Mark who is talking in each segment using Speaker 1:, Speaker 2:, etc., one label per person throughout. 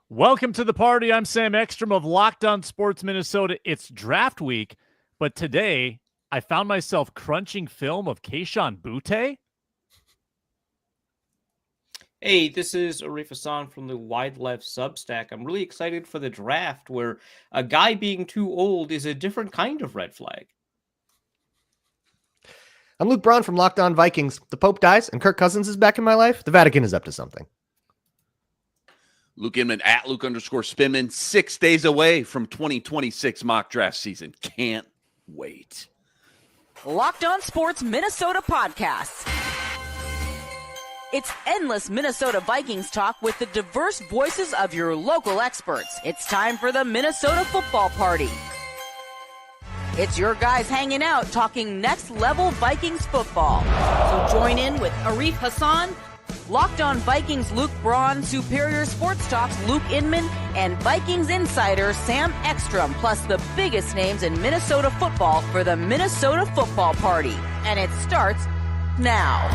Speaker 1: Welcome to the party. I'm Sam Ekstrom of Locked On Sports Minnesota. It's draft week, but today I found myself crunching film of Kayshon Boutte.
Speaker 2: Hey, this is Arif Hasan from the Wide Left Substack. I'm really excited for the draft where a guy being too old is a different kind of red flag.
Speaker 3: I'm Luke Braun from Locked On Vikings. The Pope dies and Kirk Cousins is back in my life. The Vatican is up to something.
Speaker 4: Luke Inman at Luke_Spinman, 6 days away from 2026 mock draft season. Can't wait.
Speaker 5: Locked On Sports Minnesota podcasts. It's endless Minnesota Vikings talk with the diverse voices of your local experts. It's time for the Minnesota Football Party. It's your guys hanging out talking next level Vikings football. So join in with Arif Hasan, Locked On Vikings Luke Braun, Superior Sports Talk's Luke Inman, and Vikings insider Sam Ekstrom, plus the biggest names in Minnesota football for the Minnesota Football Party. And it starts now.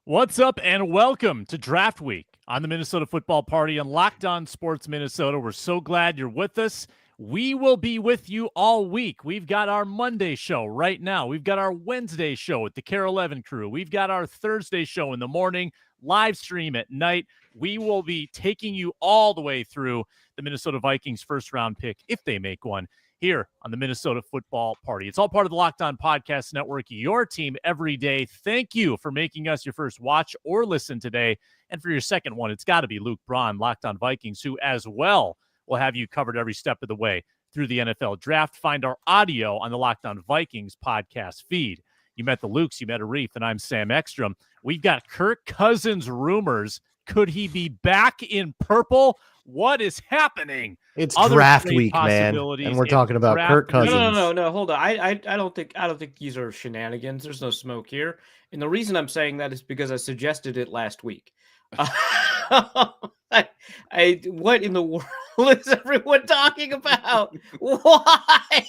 Speaker 1: What's up and welcome to Draft Week on the Minnesota Football Party and Locked On Sports Minnesota. We're so glad you're with us. We will be with you all week. We've got our Monday show right now. We've got our Wednesday show with the Care 11 crew. We've got our Thursday show in the morning, live stream at night. We will be taking you all the way through the Minnesota Vikings first round pick, if they make one, here on the Minnesota Football Party. It's all part of the Locked On Podcast Network, your team every day. Thank you for making us your first watch or listen today. And for your second one, it's got to be Luke Braun, Locked On Vikings, who as well will have you covered every step of the way through the NFL Draft. Find our audio on the Locked On Vikings podcast feed. You met the Lukes, you met Arif, and I'm Sam Ekstrom. We've got Kirk Cousins rumors. Could he be back in purple? What is happening?
Speaker 3: It's draft week, man, and we're talking about Kirk Cousins.
Speaker 2: No. Hold on. I don't think these are shenanigans. There's no smoke here, and the reason I'm saying that is because I suggested it last week. What in the world is everyone talking about? Why?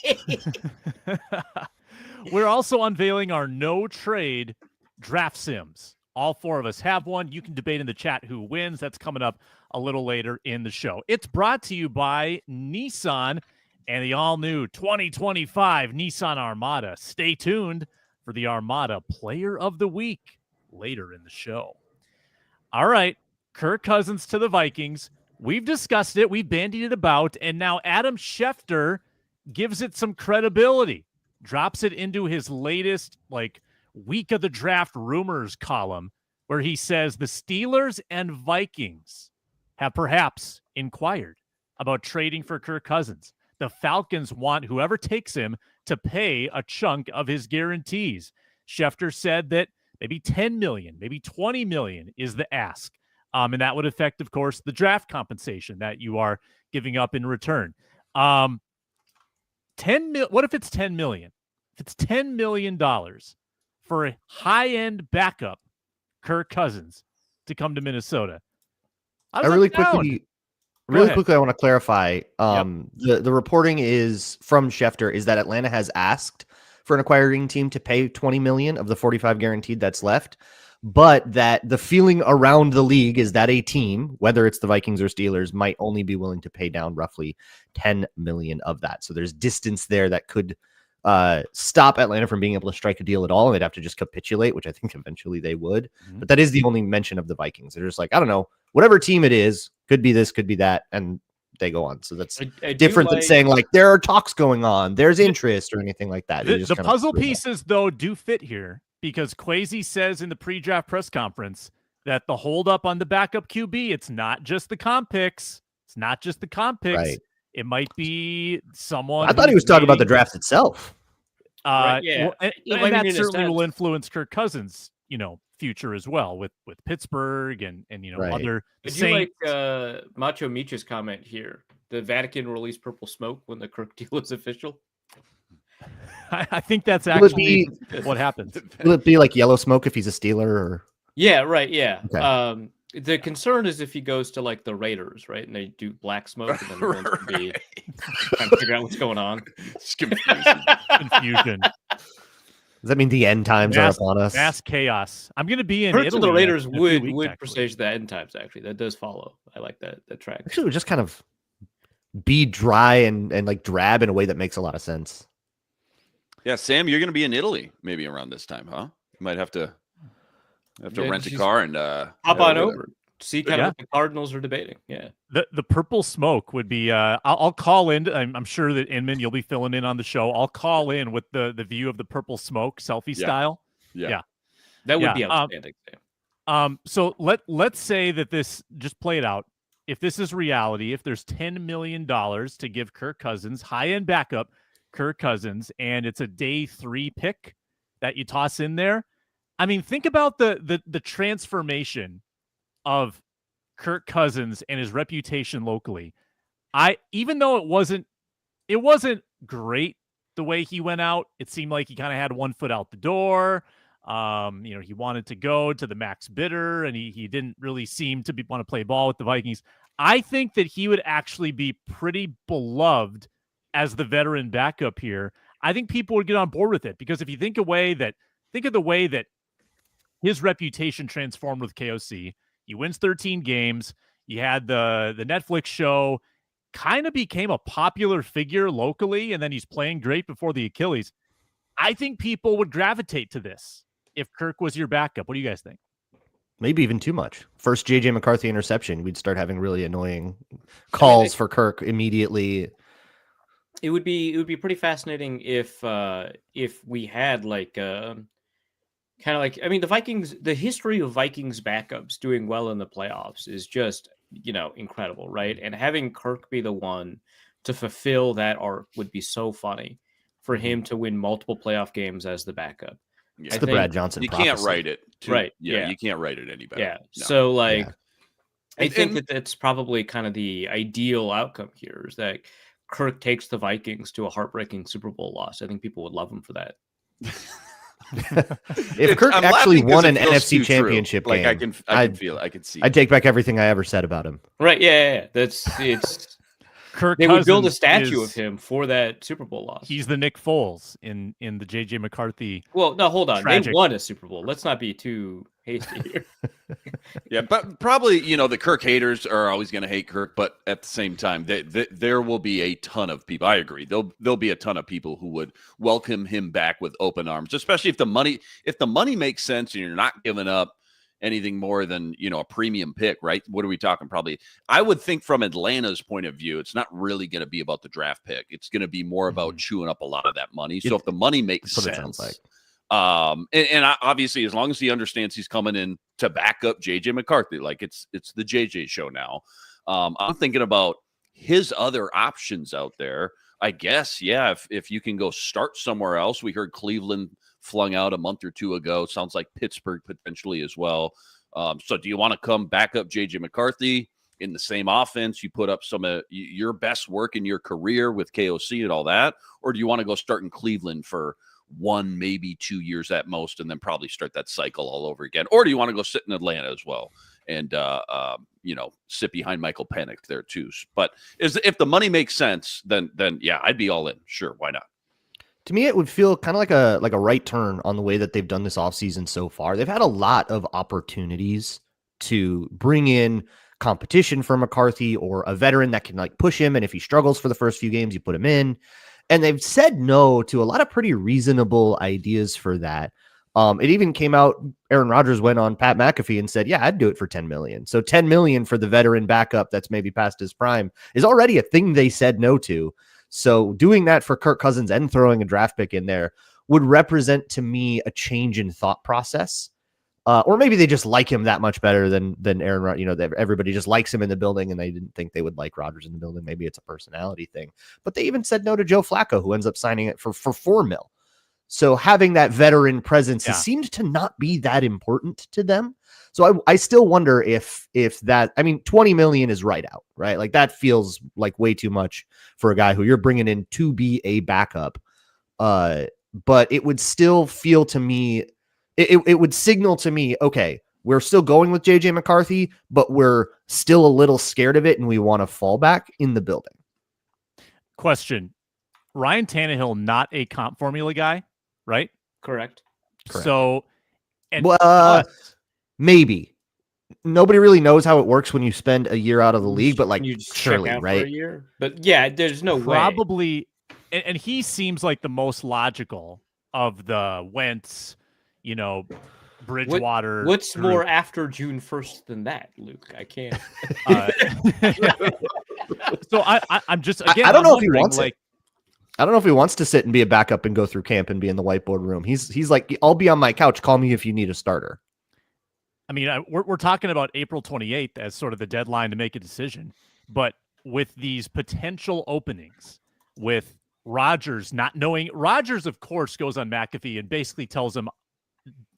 Speaker 1: We're also unveiling our no trade draft sims. All four of us have one. You can debate in the chat who wins. That's coming up a little later in the show. It's brought to you by Nissan and the all-new 2025 Nissan Armada. Stay tuned for the Armada Player of the Week later in the show. All right, Kirk Cousins to the Vikings. We've discussed it. We've bandied it about, and now Adam Schefter gives it some credibility, drops it into his latest, week of the draft rumors column, where he says the Steelers and Vikings have perhaps inquired about trading for Kirk Cousins. The Falcons want whoever takes him to pay a chunk of his guarantees. Schefter said that maybe 10 million, maybe 20 million is the ask. And that would affect, of course, the draft compensation that you are giving up in return. What if it's 10 million? If it's $10 million for a high-end backup, Kirk Cousins, to come to Minnesota.
Speaker 3: Really quickly, I want to clarify. The reporting is from Schefter is that Atlanta has asked for an acquiring team to pay $20 million of the $45 guaranteed that's left, but that the feeling around the league is that a team, whether it's the Vikings or Steelers, might only be willing to pay down roughly $10 million of that. So there's distance there that could stop Atlanta from being able to strike a deal at all, and they'd have to just capitulate, which I think eventually they would. Mm-hmm. But that is the only mention of the Vikings. They're just like, I don't know, whatever team it is, could be this, could be that, and they go on. So that's different than saying there are talks going on, there's interest or anything like that.
Speaker 1: The puzzle pieces, though, do fit here because Kwesi says in the pre-draft press conference that the holdup on the backup QB, it's not just the comp picks. Right. It might be someone.
Speaker 3: I thought he was talking about the draft itself.
Speaker 1: Right, yeah. And that certainly will influence Kirk Cousins, future as well with Pittsburgh and
Speaker 3: right.
Speaker 1: Other.
Speaker 2: I do like Macho Micha's comment here. The Vatican released purple smoke when the Kirk deal is official.
Speaker 1: I think that's actually what happens.
Speaker 3: Will it be like yellow smoke if he's a Steeler? Or...
Speaker 2: Yeah, right. Yeah.
Speaker 3: Okay.
Speaker 2: The concern is if he goes to like the Raiders, right, and they do black smoke, and then everyone's gonna be trying to figure out what's going on.
Speaker 4: It's confusing.
Speaker 1: Confusion.
Speaker 3: Does that mean the end times are upon us?
Speaker 1: Mass chaos. I'm going to be in
Speaker 2: Hurts
Speaker 1: Italy.
Speaker 2: the Raiders
Speaker 1: in a few weeks,
Speaker 2: would
Speaker 1: actually.
Speaker 2: presage the end times. Actually, that does follow. I like that track.
Speaker 3: Actually, it would just kind of be dry and like drab in a way that makes a lot of sense.
Speaker 4: Yeah, Sam, you're going to be in Italy maybe around this time, huh? You might have to rent a car and
Speaker 2: hop on over. See kind of what the Cardinals are debating. Yeah.
Speaker 1: The purple smoke would be I'll call in. I'm sure that Inman, you'll be filling in on the show. I'll call in with the view of the purple smoke selfie style.
Speaker 4: Yeah.
Speaker 2: That would be outstanding.
Speaker 1: So let's say that this, just play it out. If this is reality, if there's $10 million to give Kirk Cousins, high-end backup Kirk Cousins, and it's a day 3 pick that you toss in there. I mean, think about the transformation of Kirk Cousins and his reputation locally. Even though it wasn't great the way he went out, it seemed like he kind of had one foot out the door. He wanted to go to the max bidder, and he didn't really seem to want to play ball with the Vikings. I think that he would actually be pretty beloved as the veteran backup here. I think people would get on board with it, because if you think of the way that his reputation transformed with KOC. He wins 13 games. You had the Netflix show, kind of became a popular figure locally, and then he's playing great before the Achilles. I think people would gravitate to this if Kirk was your backup. What do you guys think?
Speaker 3: Maybe even too much. First JJ McCarthy interception, we'd start having really annoying calls for Kirk immediately.
Speaker 2: It would be pretty fascinating if we had like kind of like, I mean, the Vikings, the history of Vikings backups doing well in the playoffs is just, incredible, right? And having Kirk be the one to fulfill that arc would be so funny for him to win multiple playoff games as the backup.
Speaker 3: Yeah. It's the Brad Johnson
Speaker 4: You
Speaker 3: prophecy.
Speaker 4: can't write it.
Speaker 2: Right.
Speaker 4: Yeah, you can't write it any better.
Speaker 2: Yeah.
Speaker 4: No.
Speaker 2: So, I think that that's probably kind of the ideal outcome here, is that Kirk takes the Vikings to a heartbreaking Super Bowl loss. I think people would love him for that.
Speaker 3: If Kirk actually won an NFC championship game,
Speaker 4: I can feel it. I can see.
Speaker 3: I'd take back everything I ever said about him.
Speaker 2: Right? Yeah. It's
Speaker 1: Kirk.
Speaker 2: They would build a statue of him for that Super Bowl loss.
Speaker 1: He's the Nick Foles in the JJ McCarthy.
Speaker 2: Well, no, hold on.
Speaker 1: Tragic.
Speaker 2: They won a Super Bowl. Let's not be too hasty here.
Speaker 4: Yeah, but probably the Kirk haters are always going to hate Kirk, but at the same time, there will be a ton of people. I agree. There'll be a ton of people who would welcome him back with open arms, especially if the money makes sense and you're not giving up anything more than a premium pick, right? What are we talking? Probably, I would think from Atlanta's point of view, it's not really going to be about the draft pick. It's going to be more about chewing up a lot of that money. So if the money makes sense,
Speaker 3: it sounds like.
Speaker 4: And obviously, as long as he understands he's coming in to back up JJ McCarthy, like it's the JJ show now. I'm thinking about his other options out there. I guess, yeah, if you can go start somewhere else. We heard Cleveland flung out a month or two ago. Sounds like Pittsburgh potentially as well. So do you want to come back up JJ McCarthy in the same offense? You put up some of your best work in your career with KOC and all that, or do you want to go start in Cleveland for 1, maybe 2 years at most, and then probably start that cycle all over again? Or do you want to go sit in Atlanta as well and sit behind Michael Penix there too? But if the money makes sense, then yeah, I'd be all in. Sure, why not?
Speaker 3: To me, it would feel kind of like a right turn on the way that they've done this offseason so far. They've had a lot of opportunities to bring in competition for McCarthy or a veteran that can push him, and if he struggles for the first few games, you put him in. And they've said no to a lot of pretty reasonable ideas for that. It even came out, Aaron Rodgers went on Pat McAfee and said, yeah, I'd do it for $10 million. So $10 million for the veteran backup that's maybe past his prime is already a thing they said no to. So doing that for Kirk Cousins and throwing a draft pick in there would represent to me a change in thought process. Or maybe they just like him that much better than Aaron Rodgers. Everybody just likes him in the building, and they didn't think they would like Rodgers in the building. Maybe it's a personality thing. But they even said no to Joe Flacco, who ends up signing it for $4 million. So having that veteran presence seemed to not be that important to them. So I still wonder if that, $20 million is right out, right? Like that feels like way too much for a guy who you're bringing in to be a backup. But it would still feel to me, it would signal to me, okay, we're still going with JJ McCarthy, but we're still a little scared of it and we want to fall back in the building.
Speaker 1: Question. Ryan Tannehill, not a comp formula guy, right?
Speaker 2: Correct.
Speaker 1: So, and
Speaker 3: maybe. Nobody really knows how it works when you spend a year out of the league, but like
Speaker 2: you just
Speaker 3: surely,
Speaker 2: check out
Speaker 3: right?
Speaker 2: for a year. But yeah, there's no way.
Speaker 1: Probably, and he seems like the most logical of the Wentz, Bridgewater.
Speaker 2: What's
Speaker 1: group.
Speaker 2: more after June 1st than that, Luke? I can't.
Speaker 1: So I'm just again.
Speaker 3: I don't
Speaker 1: I'm
Speaker 3: know if he wants
Speaker 1: like.
Speaker 3: I don't know if he wants to sit and be a backup and go through camp and be in the whiteboard room. He's like, I'll be on my couch. Call me if you need a starter.
Speaker 1: I mean, we're talking about April 28th as sort of the deadline to make a decision. But with these potential openings, with Rodgers not knowing, Rodgers, of course, goes on McAfee and basically tells him,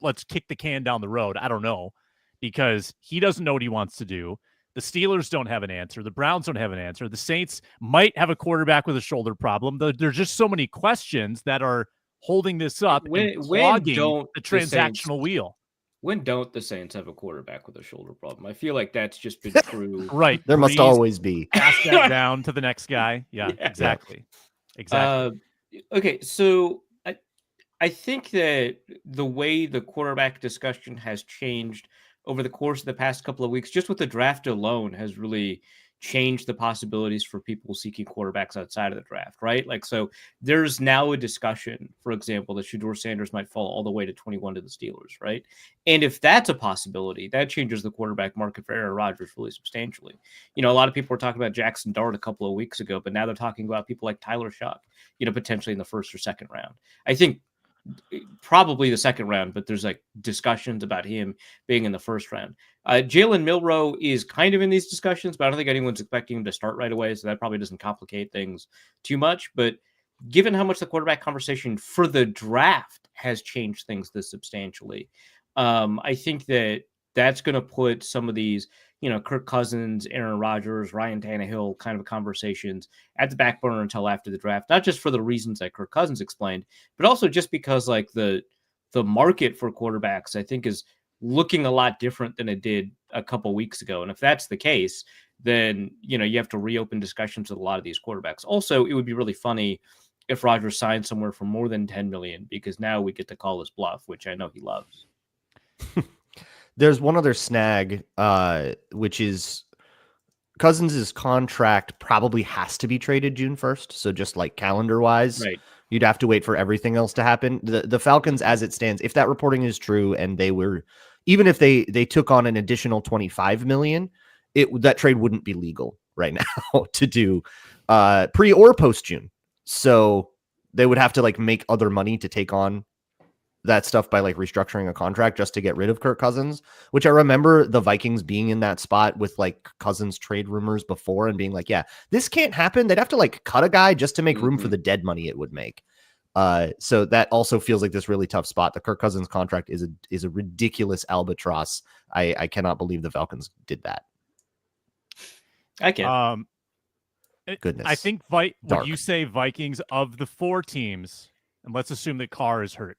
Speaker 1: let's kick the can down the road. I don't know, because he doesn't know what he wants to do. The Steelers don't have an answer. The Browns don't have an answer. The Saints might have a quarterback with a shoulder problem. There's just so many questions that are holding this up and clogging the transactional wheel.
Speaker 2: When don't the Saints have a quarterback with a shoulder problem? I feel like that's just been true.
Speaker 1: Right.
Speaker 3: There must always be.
Speaker 1: Pass that down to the next guy. Yeah. Exactly.
Speaker 2: Okay, so I think that the way the quarterback discussion has changed over the course of the past couple of weeks, just with the draft alone, has really changed the possibilities for people seeking quarterbacks outside of the draft, right? Like, so there's now a discussion, for example, that Shedeur Sanders might fall all the way to 21 to the Steelers, right? And if that's a possibility, that changes the quarterback market for Aaron Rodgers really substantially. A lot of people were talking about Jackson Dart a couple of weeks ago, but now they're talking about people like Tyler Shuck, potentially in the first or second round. I think probably the second round, but there's like discussions about him being in the first round. Jalen Milroe is kind of in these discussions, but I don't think anyone's expecting him to start right away, so that probably doesn't complicate things too much. But given how much the quarterback conversation for the draft has changed things this substantially, I think that that's going to put some of these, Kirk Cousins, Aaron Rodgers, Ryan Tannehill kind of conversations at the back burner until after the draft, not just for the reasons that Kirk Cousins explained, but also just because like the market for quarterbacks, I think, is looking a lot different than it did a couple weeks ago. And if that's the case, then, you have to reopen discussions with a lot of these quarterbacks. Also, it would be really funny if Rodgers signed somewhere for more than 10 million, because now we get to call his bluff, which I know he loves.
Speaker 3: There's one other snag, which is Cousins' contract probably has to be traded June 1st. So just like calendar wise,
Speaker 2: right,
Speaker 3: you'd have to wait for everything else to happen. The Falcons, as it stands, if that reporting is true and they were, even if they took on an additional 25 million, that trade wouldn't be legal right now to do pre or post June. So they would have to like make other money to take on that stuff by like restructuring a contract just to get rid of Kirk Cousins, which I remember the Vikings being in that spot with like Cousins trade rumors before and being like, yeah, this can't happen. They'd have to like cut a guy just to make room for the dead money it would make. So that also feels like this really tough spot. The Kirk Cousins contract is a ridiculous albatross. I cannot believe the Falcons did that.
Speaker 2: I can.
Speaker 3: Goodness.
Speaker 1: I think when you say Vikings, of the four teams, and let's assume that Carr is hurt,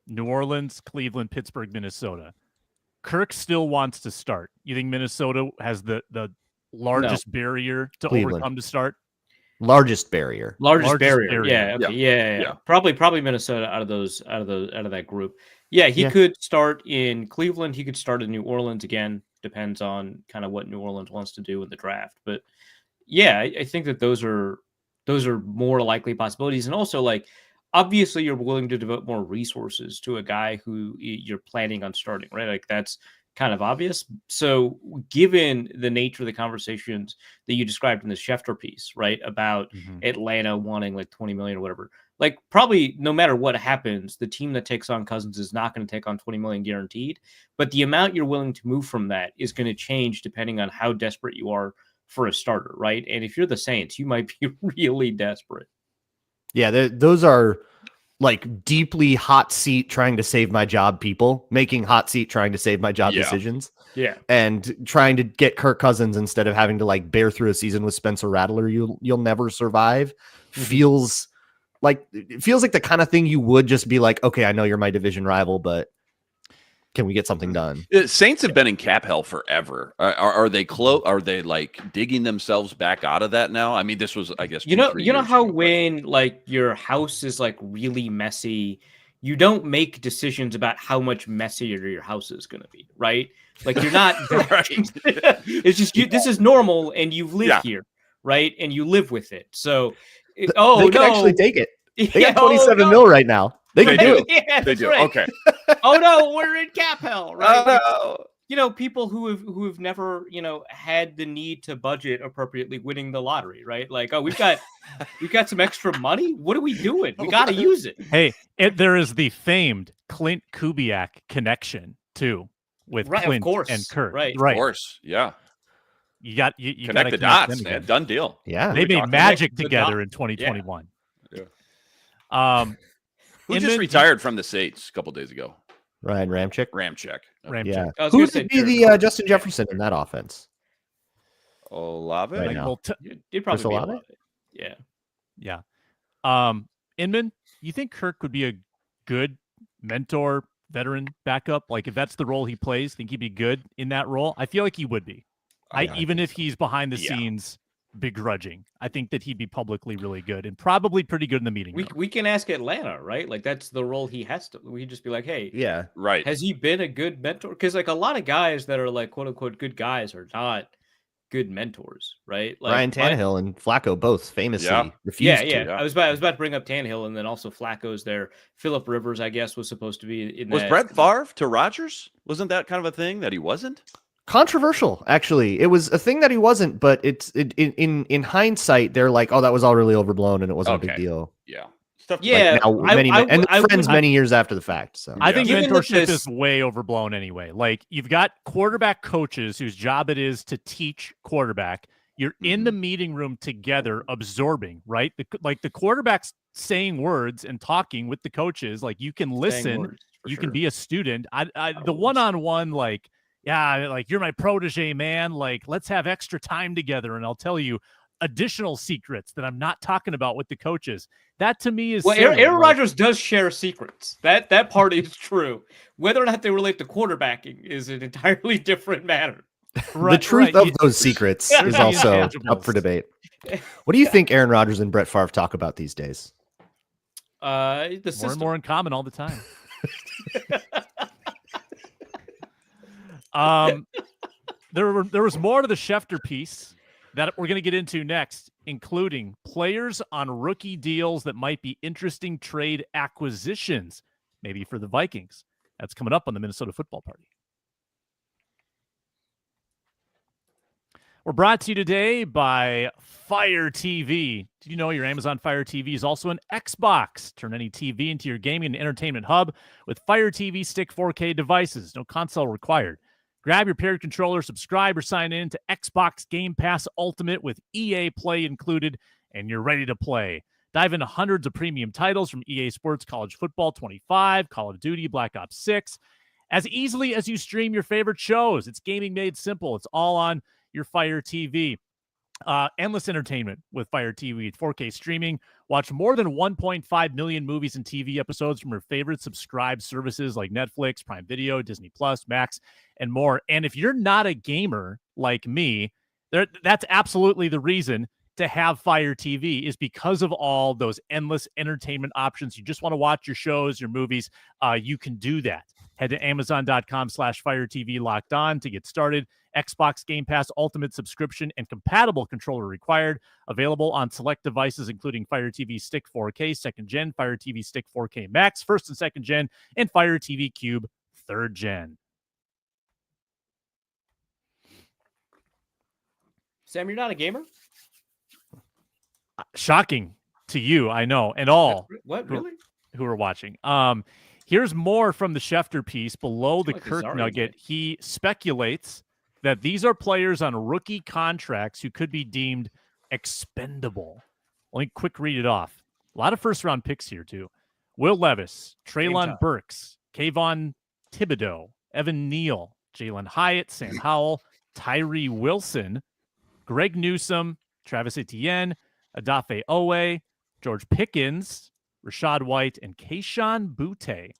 Speaker 1: New Orleans, Cleveland, Pittsburgh, Minnesota, Kirk still wants to start. You think Minnesota has the largest barrier to overcome to start?
Speaker 3: Largest barrier.
Speaker 2: Largest barrier. Yeah. Okay. Yeah. Probably Minnesota out of that group. Yeah, he could start in Cleveland. He could start in New Orleans again. Depends on kind of what New Orleans wants to do in the draft. But yeah, I think that those are more likely possibilities. And also, like, obviously you're willing to devote more resources to a guy who you're planning on starting, right? Like, that's kind of obvious. So given the nature of the conversations that you described in the Schefter piece, right, about Atlanta wanting like 20 million or whatever, like, probably no matter what happens, the team that takes on Cousins is not going to take on 20 million guaranteed, but the amount you're willing to move from that is going to change depending on how desperate you are for a starter, right? And if you're the Saints, you might be really desperate.
Speaker 3: Yeah, those are like deeply hot seat trying to save my job people, making hot seat trying to save my job decisions.
Speaker 2: Yeah.
Speaker 3: And trying to get Kirk Cousins instead of having to like bear through a season with Spencer Rattler you'll never survive. Feels like the kind of thing you would just be like, okay, I know you're my division rival, but can we get something done?
Speaker 4: Saints have been in cap hell forever. Are they close? Are they like digging themselves back out of that now? I mean, this was, I guess,
Speaker 2: you know how when like your house is like really messy, you don't make decisions about how much messier your house is going to be, right? Like you're not.
Speaker 4: Right.
Speaker 2: It's just this is normal, and you've lived here, right? And you live with it. So, they can
Speaker 3: actually take it. They got 27 mil right now. They can do it.
Speaker 2: Yeah,
Speaker 4: they do.
Speaker 2: Right.
Speaker 4: Okay.
Speaker 2: Oh no, we're in cap hell, right?
Speaker 4: Oh,
Speaker 2: no. People who have never, had the need to budget appropriately winning the lottery, right? Like, oh, we've got some extra money. What are we doing? We got to use it.
Speaker 1: Hey, there is the famed Clint Kubiak connection too with Clint and Kirk.
Speaker 2: Right.
Speaker 4: Of course. Yeah.
Speaker 1: You got
Speaker 4: connect the dots, man. Done deal.
Speaker 3: Yeah.
Speaker 1: They made magic together in 2021.
Speaker 4: Yeah. Who just retired from the Saints a couple days ago?
Speaker 3: Ryan Ramczyk.
Speaker 4: Yeah.
Speaker 3: Who would be the Justin Jefferson in that offense?
Speaker 4: Olave?
Speaker 3: Right now.
Speaker 2: You'd probably be
Speaker 3: Olave?
Speaker 2: Yeah.
Speaker 1: Yeah. Inman, you think Kirk would be a good mentor, veteran backup? Like if that's the role he plays, think he'd be good in that role? I feel like he would be. Even if he's behind the scenes begrudging, I think that he'd be publicly really good and probably pretty good in the meeting room.
Speaker 2: We can ask Atlanta, right? Like that's the role he has to. We just be like, hey,
Speaker 4: right.
Speaker 2: Has he been a good mentor? Because like a lot of guys that are like quote unquote good guys are not good mentors, right? Like
Speaker 3: Ryan Tannehill and Flacco both famously refused to.
Speaker 2: I was about to bring up Tannehill, and then also Flacco's there. Phillip Rivers, I guess, was supposed to be in.
Speaker 4: Was Brett Favre to Rodgers? Wasn't that kind of a thing that he wasn't?
Speaker 3: Controversial, actually. It was a thing that he wasn't, but in hindsight, they're like, oh, that was all really overblown and it wasn't a big deal.
Speaker 4: Yeah.
Speaker 3: Stuff many years after the fact. So
Speaker 1: I think mentorship is way overblown anyway. Like you've got quarterback coaches whose job it is to teach quarterback. You're in the meeting room together, absorbing, right? The quarterback's saying words and talking with the coaches. Like you can listen, can be a student. The one-on-one, like, yeah, like you're my protege, man. Like, let's have extra time together, and I'll tell you additional secrets that I'm not talking about with the coaches. That to me is
Speaker 2: Aaron Rodgers does share secrets. That part is true. Whether or not they relate to quarterbacking is an entirely different matter.
Speaker 3: The truth of those secrets is also up for debate. What do you think Aaron Rodgers and Brett Favre talk about these days?
Speaker 2: More
Speaker 1: and more in common all the time. There was more to the Schefter piece that we're going to get into next, including players on rookie deals that might be interesting trade acquisitions, maybe for the Vikings. That's coming up on the Minnesota Football Party. We're brought to you today by Fire TV. Did you know your Amazon Fire TV is also an Xbox? Turn any TV into your gaming and entertainment hub with Fire TV Stick 4K devices. No console required. Grab your paired controller, subscribe, or sign in to Xbox Game Pass Ultimate with EA Play included, and you're ready to play. Dive into hundreds of premium titles from EA Sports College Football 25, Call of Duty, Black Ops 6, as easily as you stream your favorite shows. It's gaming made simple. It's all on your Fire TV. Endless entertainment with Fire TV. 4K streaming. Watch more than 1.5 million movies and TV episodes from your favorite subscribed services like Netflix, Prime Video, Disney Plus, Max, and more. And if you're not a gamer like me, that's absolutely the reason to have Fire TV, is because of all those endless entertainment options. You just want to watch your shows, your movies. You can do that. Head to Amazon.com/Fire TV locked on to get started. Xbox Game Pass Ultimate subscription and compatible controller required. Available on select devices, including Fire TV Stick 4K 2nd Gen, Fire TV Stick 4K Max 1st and 2nd Gen, and Fire TV Cube 3rd Gen.
Speaker 2: Sam, you're not a gamer?
Speaker 1: Shocking to you, I know, and all who are watching. Here's more from the Schefter piece below the Kirk nugget. He speculates that these are players on rookie contracts who could be deemed expendable. Let me quick read it off. A lot of first-round picks here, too. Will Levis, Treylon Burks, Kayvon Thibodeau, Evan Neal, Jalen Hyatt, Sam Howell, Tyree Wilson, Greg Newsome, Travis Etienne, Odafe Owe, George Pickens, Rashad White, and Kayshon Boutte.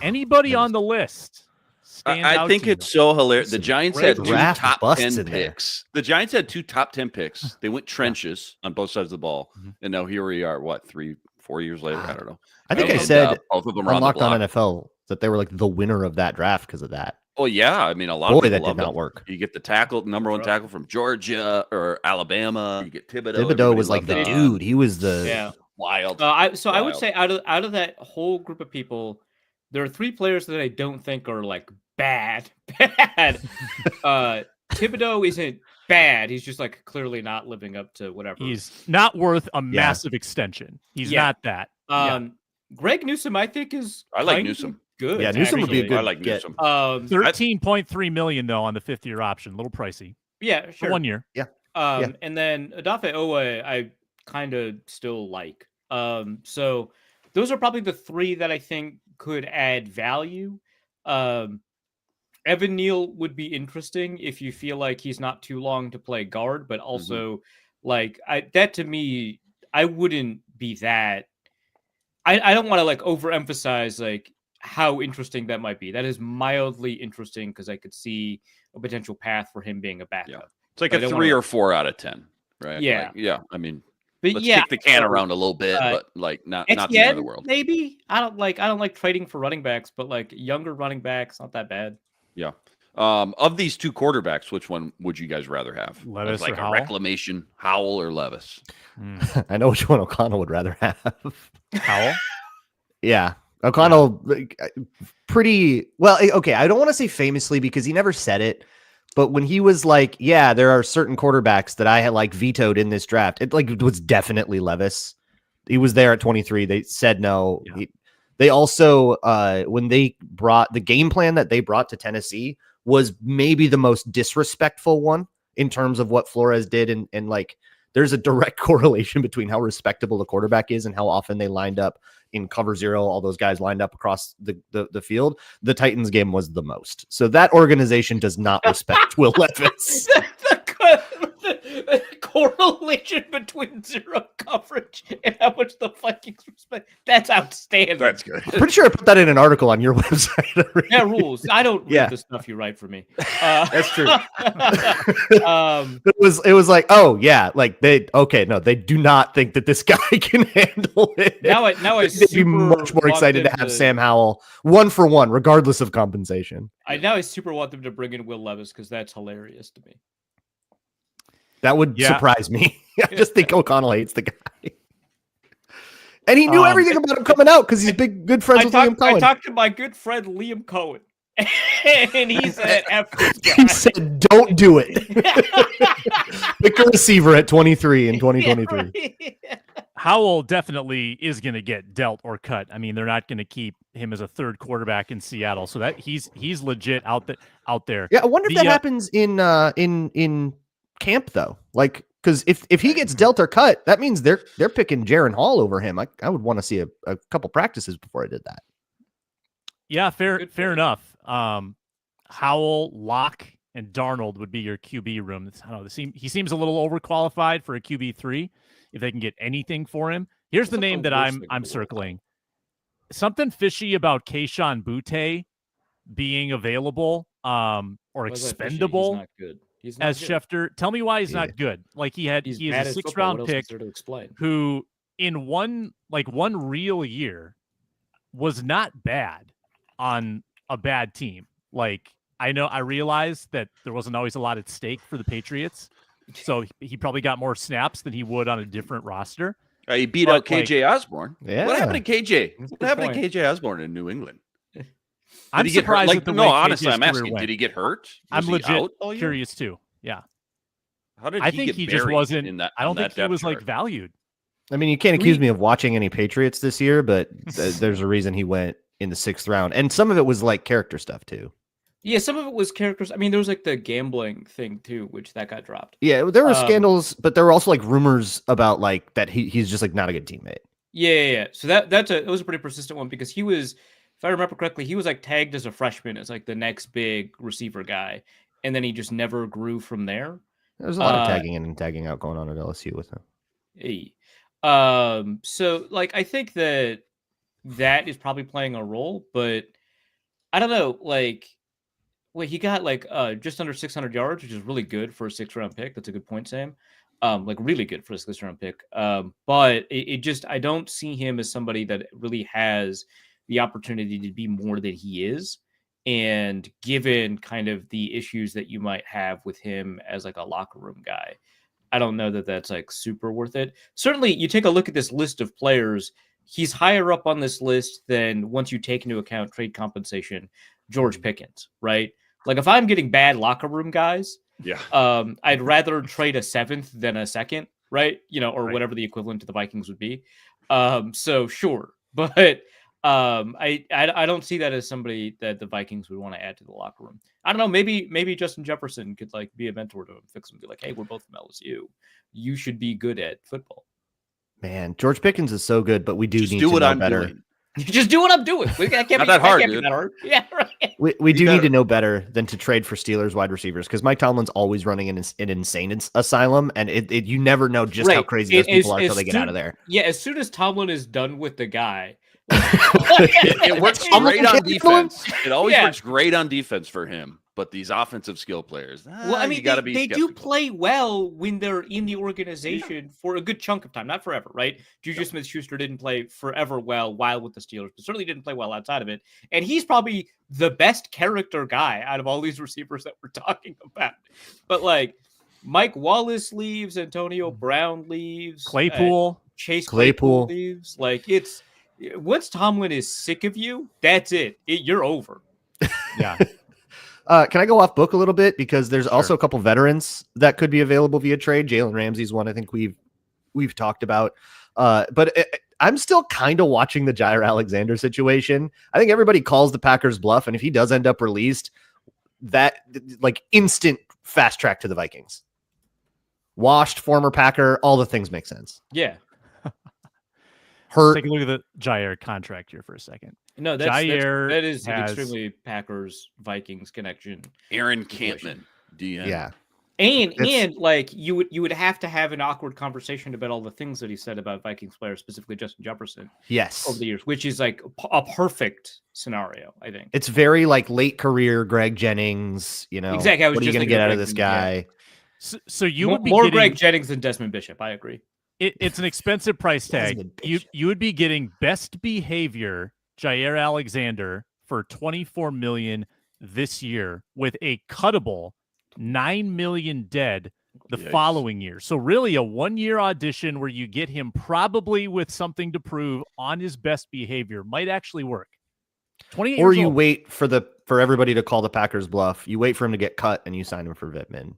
Speaker 1: Anybody on the list stand
Speaker 4: I
Speaker 1: out
Speaker 4: think
Speaker 1: to you?
Speaker 4: it's so hilarious. The
Speaker 3: Some
Speaker 4: Giants
Speaker 3: great
Speaker 4: had two
Speaker 3: draft
Speaker 4: top
Speaker 3: busts
Speaker 4: 10
Speaker 3: in there.
Speaker 4: picks. The Giants had 2 top 10 picks. They went trenches on both sides of the ball.
Speaker 1: Mhm.
Speaker 4: And now here we are, 3-4 years later? I don't know.
Speaker 3: I think I
Speaker 4: And,
Speaker 3: said
Speaker 4: both of them
Speaker 3: on
Speaker 4: are on the
Speaker 3: Locked On
Speaker 4: block.
Speaker 3: NFL that they were like the winner of that draft because of that.
Speaker 4: Oh, yeah. I mean, a lot
Speaker 3: Boy,
Speaker 4: of people
Speaker 3: that
Speaker 4: love
Speaker 3: did not
Speaker 4: them.
Speaker 3: work.
Speaker 4: You get the number one tackle from Georgia or Alabama. You get Thibodeau.
Speaker 3: Thibodeau
Speaker 4: Everybody
Speaker 3: was like
Speaker 4: loved
Speaker 3: the
Speaker 4: that.
Speaker 3: dude. He was the
Speaker 2: Yeah.
Speaker 4: Wild.
Speaker 2: I would
Speaker 4: Wild.
Speaker 2: say out of that whole group of people, there are 3 players that I don't think are like bad. Thibodeau isn't bad. He's just like clearly not living up to whatever.
Speaker 1: He's not worth a massive extension. He's not that.
Speaker 2: Greg Newsome, I think, is
Speaker 4: I like
Speaker 2: kind of
Speaker 4: Newsome.
Speaker 2: good.
Speaker 3: Yeah, Newsome would be a
Speaker 2: actually.
Speaker 3: good
Speaker 4: I like
Speaker 3: get.
Speaker 4: Newsome.
Speaker 1: $13.3 million though on the 5th-year option. A little pricey
Speaker 2: Yeah,
Speaker 1: for
Speaker 2: sure.
Speaker 1: 1 year.
Speaker 2: And then Odafe Owe, I kind of still like. So those are probably the 3 that I think could add value. Evan Neal would be interesting if you feel like he's not too long to play guard, but also like that to me, I wouldn't be that. I don't want to like overemphasize like how interesting that might be. That is mildly interesting because I could see a potential path for him being a backup.
Speaker 4: Yeah. It's like a 3 or 4 out of 10, right?
Speaker 2: Yeah.
Speaker 4: Like, yeah. I mean,
Speaker 2: But
Speaker 4: let's
Speaker 2: yeah,
Speaker 4: kick the can around a little bit, but like not the end of the world.
Speaker 2: Maybe I don't like trading for running backs, but like younger running backs, not that bad.
Speaker 4: Yeah. Of these 2 quarterbacks, which one would you guys rather have?
Speaker 1: Levis
Speaker 4: like
Speaker 1: or
Speaker 4: a
Speaker 1: Howell?
Speaker 4: reclamation, Howell or Levis?
Speaker 3: I know which one O'Connell would rather have.
Speaker 1: Howell?
Speaker 3: Yeah. O'Connell, pretty well. Okay. I don't want to say famously because he never said it, but when he was like, yeah, there are certain quarterbacks that I had like vetoed in this draft. It like was definitely Levis. He was there at 23. They said no.
Speaker 1: Yeah.
Speaker 3: They also, when they brought the game plan that they brought to Tennessee was maybe the most disrespectful one in terms of what Flores did. And like, there's a direct correlation between how respectable the quarterback is and how often they lined up in cover 0. All those guys lined up across the field. The Titans game was the most. So that organization does not respect Will Levis.
Speaker 2: The correlation between 0 coverage and how much the Vikings respect. That's outstanding.
Speaker 4: That's good.
Speaker 3: I'm pretty sure I put that in an article on your website.
Speaker 2: That rules. I don't read the stuff you write for me.
Speaker 3: That's true. It was like, oh yeah, like they do not think that this guy can handle it.
Speaker 2: Now
Speaker 3: They'd be much more excited to have Sam Howell 1-for-1, regardless of compensation.
Speaker 2: I super want them to bring in Will Levis because that's hilarious to me.
Speaker 3: That would surprise me. I just think O'Connell hates the guy. And he knew everything about him coming out because he's good friends with Liam Cohen.
Speaker 2: I talked to my good friend Liam Cohen, and he said, F this guy.
Speaker 3: He said, don't do it. Pick a receiver at 23 in 2023.
Speaker 2: Yeah,
Speaker 1: Howell definitely is going to get dealt or cut. I mean, they're not going to keep him as a 3rd quarterback in Seattle. So that he's legit out there.
Speaker 3: Yeah, I wonder if that happens in camp though. Like, because if he gets dealt or cut, that means they're picking Jaron Hall over him. I would want to see a couple practices before I did that.
Speaker 1: Yeah, fair enough. Howell, Locke, and Darnold would be your QB room. I don't know. He seems a little overqualified for a QB3. If they can get anything for him, here's the name that I'm circling. Something fishy about Kayshon Boutte being available, or expendable.
Speaker 2: He's not good. He's not
Speaker 1: as
Speaker 2: good.
Speaker 1: Schefter. Tell me why he's not good. Like he is a 6th round pick who in one real year was not bad on a bad team. Like I realized that there wasn't always a lot at stake for the Patriots. So he probably got more snaps than he would on a different roster.
Speaker 4: He beat out KJ Osborne.
Speaker 3: Yeah.
Speaker 4: What happened to KJ? What happened to KJ Osborne in New England?
Speaker 1: I'm surprised.
Speaker 4: Like, no, honestly, I'm asking. Did he get hurt?
Speaker 1: I'm legit curious too. Yeah.
Speaker 4: How did
Speaker 1: I think he just wasn't in that? I don't think he was like valued.
Speaker 3: I mean, you can't accuse me of watching any Patriots this year, but there's a reason he went in the 6th round, and some of it was like character stuff too.
Speaker 2: Yeah, some of it was characters. I mean, there was like the gambling thing too, which that got dropped.
Speaker 3: Yeah, there were scandals, but there were also like rumors about like that he's just like not a good teammate.
Speaker 2: Yeah. So it was a pretty persistent one because he was, if I remember correctly, he was like tagged as a freshman as like the next big receiver guy, and then he just never grew from there.
Speaker 3: There's a lot of tagging in and tagging out going on at LSU with him.
Speaker 2: Hey. So like I think that is probably playing a role, but I don't know, like Well, he got like just under 600 yards, which is really good for a 6th-round pick. That's a good point, Sam. Like really good for a 6th-round pick. But it just, I don't see him as somebody that really has the opportunity to be more than he is. And given kind of the issues that you might have with him as like a locker room guy, I don't know that that's like super worth it. Certainly, you take a look at this list of players, he's higher up on this list than, once you take into account trade compensation, George Pickens, right? Like if I'm getting bad locker room guys, I'd rather trade a 7th than a 2nd, right? Or
Speaker 1: Right.
Speaker 2: whatever the equivalent to the Vikings would be. So sure, but I don't see that as somebody that the Vikings would want to add to the locker room. I don't know. Maybe Justin Jefferson could like be a mentor to him, fix him, be like, hey, we're both from LSU. You should be good at football.
Speaker 3: Man, George Pickens is so good, but we do
Speaker 4: Just
Speaker 3: need
Speaker 4: do
Speaker 3: to
Speaker 4: what
Speaker 3: know
Speaker 4: I'm
Speaker 3: better.
Speaker 4: doing.
Speaker 2: Just do what I'm doing. That can't
Speaker 4: Not
Speaker 2: be
Speaker 4: that hard,
Speaker 2: can't be
Speaker 4: dude.
Speaker 2: that hard. Yeah, right.
Speaker 3: We do need
Speaker 4: gotta-
Speaker 3: to know better than to trade for Steelers wide receivers, because Mike Tomlin's always running an insane asylum, and you never know just how
Speaker 2: Right.
Speaker 3: crazy those people are
Speaker 2: As
Speaker 3: until they get out of there.
Speaker 2: Yeah, as soon as Tomlin is done with the guy,
Speaker 4: It works great on defense. It always
Speaker 2: Yeah.
Speaker 4: works great on defense for him. But these offensive skill players,
Speaker 2: Well, I mean,
Speaker 4: you got to be
Speaker 2: they do
Speaker 4: skeptical.
Speaker 2: play well when they're in the organization for a good chunk of time, not forever, right? Juju Smith-Schuster didn't play forever well while with the Steelers, but certainly didn't play well outside of it. And he's probably the best character guy out of all these receivers that we're talking about. But like Mike Wallace leaves, Antonio Brown leaves,
Speaker 1: Claypool.
Speaker 2: Chase
Speaker 3: Claypool.
Speaker 2: leaves. Like it's once Tomlin is sick of you, that's it. You're over.
Speaker 1: Yeah.
Speaker 3: Can I go off book a little bit, because there's also a couple veterans that could be available via trade. Jalen Ramsey's one I think we've talked about, but I'm still kind of watching the Jair Alexander situation. I think everybody calls the Packers bluff, and if he does end up released, that like instant fast track to the Vikings. Washed, former Packer, all the things make sense.
Speaker 2: Yeah.
Speaker 3: Hurt.
Speaker 1: Take a look at the Jair contract here for a second.
Speaker 2: No,
Speaker 1: Jair
Speaker 2: that is an
Speaker 1: has-
Speaker 2: extremely Packers Vikings connection.
Speaker 4: Aaron Campman, DN.
Speaker 3: Yeah.
Speaker 2: And like you would have to have an awkward conversation about all the things that he said about Vikings players, specifically Justin Jefferson,
Speaker 3: Yes.
Speaker 2: over the years, which is like a perfect scenario, I think.
Speaker 3: It's very like late career Greg Jennings,
Speaker 2: Exactly, I was
Speaker 3: what are you
Speaker 2: just
Speaker 3: going to
Speaker 2: thinking
Speaker 3: get
Speaker 2: of
Speaker 3: out of
Speaker 2: Greg
Speaker 3: this
Speaker 2: Jennings,
Speaker 3: guy?
Speaker 1: So you
Speaker 2: more,
Speaker 1: would be
Speaker 2: more
Speaker 1: getting,
Speaker 2: Greg Jennings than Desmond Bishop. I agree.
Speaker 1: it's an expensive price tag.
Speaker 3: Desmond
Speaker 1: You
Speaker 3: Bishop.
Speaker 1: would be getting best behavior Jair Alexander for $24 million this year, with a cuttable $9 million dead the
Speaker 4: Yikes.
Speaker 1: following year. So really a 1-year audition where you get him probably with something to prove on his best behavior might actually work. 28
Speaker 3: Or
Speaker 1: years
Speaker 3: you
Speaker 1: old.
Speaker 3: wait for everybody to call the Packers bluff. You wait for him to get cut and you sign him for Vittman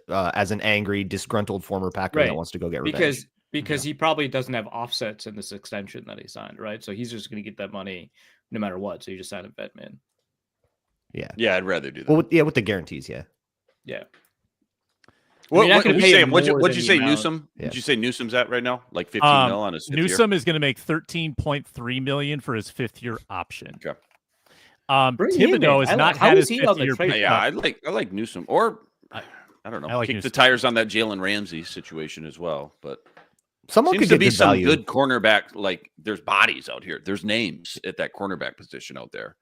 Speaker 3: as an angry, disgruntled former Packer that
Speaker 2: Right.
Speaker 3: wants to go get revenge.
Speaker 2: Because he probably doesn't have offsets in this extension that he signed, right? So he's just going to get that money no matter what. So you just sign a vet man.
Speaker 4: Yeah, I'd rather do that.
Speaker 3: Well, with the guarantees, yeah.
Speaker 2: Yeah.
Speaker 4: What,
Speaker 2: you're not
Speaker 4: what,
Speaker 2: gonna
Speaker 4: what'd
Speaker 2: pay
Speaker 4: you say?
Speaker 2: him
Speaker 4: What'd you,
Speaker 2: more
Speaker 4: what'd you
Speaker 2: than
Speaker 4: say,
Speaker 2: the amount.
Speaker 4: Newsom?
Speaker 3: Yeah.
Speaker 4: Did you say Newsom's at right now? Like 15 mil on his fifth
Speaker 1: Newsom is going to make $13.3 million for his 5th-year option.
Speaker 4: Okay.
Speaker 2: Bring him in.
Speaker 1: Thibodeau has not
Speaker 2: how
Speaker 1: had
Speaker 2: is
Speaker 1: his
Speaker 2: he on the
Speaker 1: 5th-year
Speaker 2: trade
Speaker 1: pick.
Speaker 4: Yeah, I like Newsom, or I don't know,
Speaker 1: I like
Speaker 4: kick
Speaker 1: Newsom.
Speaker 4: the tires on that Jalen Ramsey situation as well. But
Speaker 3: Someone
Speaker 4: seems
Speaker 3: could
Speaker 4: to
Speaker 3: get
Speaker 4: be
Speaker 3: good
Speaker 4: some
Speaker 3: value.
Speaker 4: good cornerback. Like there's bodies out here. There's names at that cornerback position out there.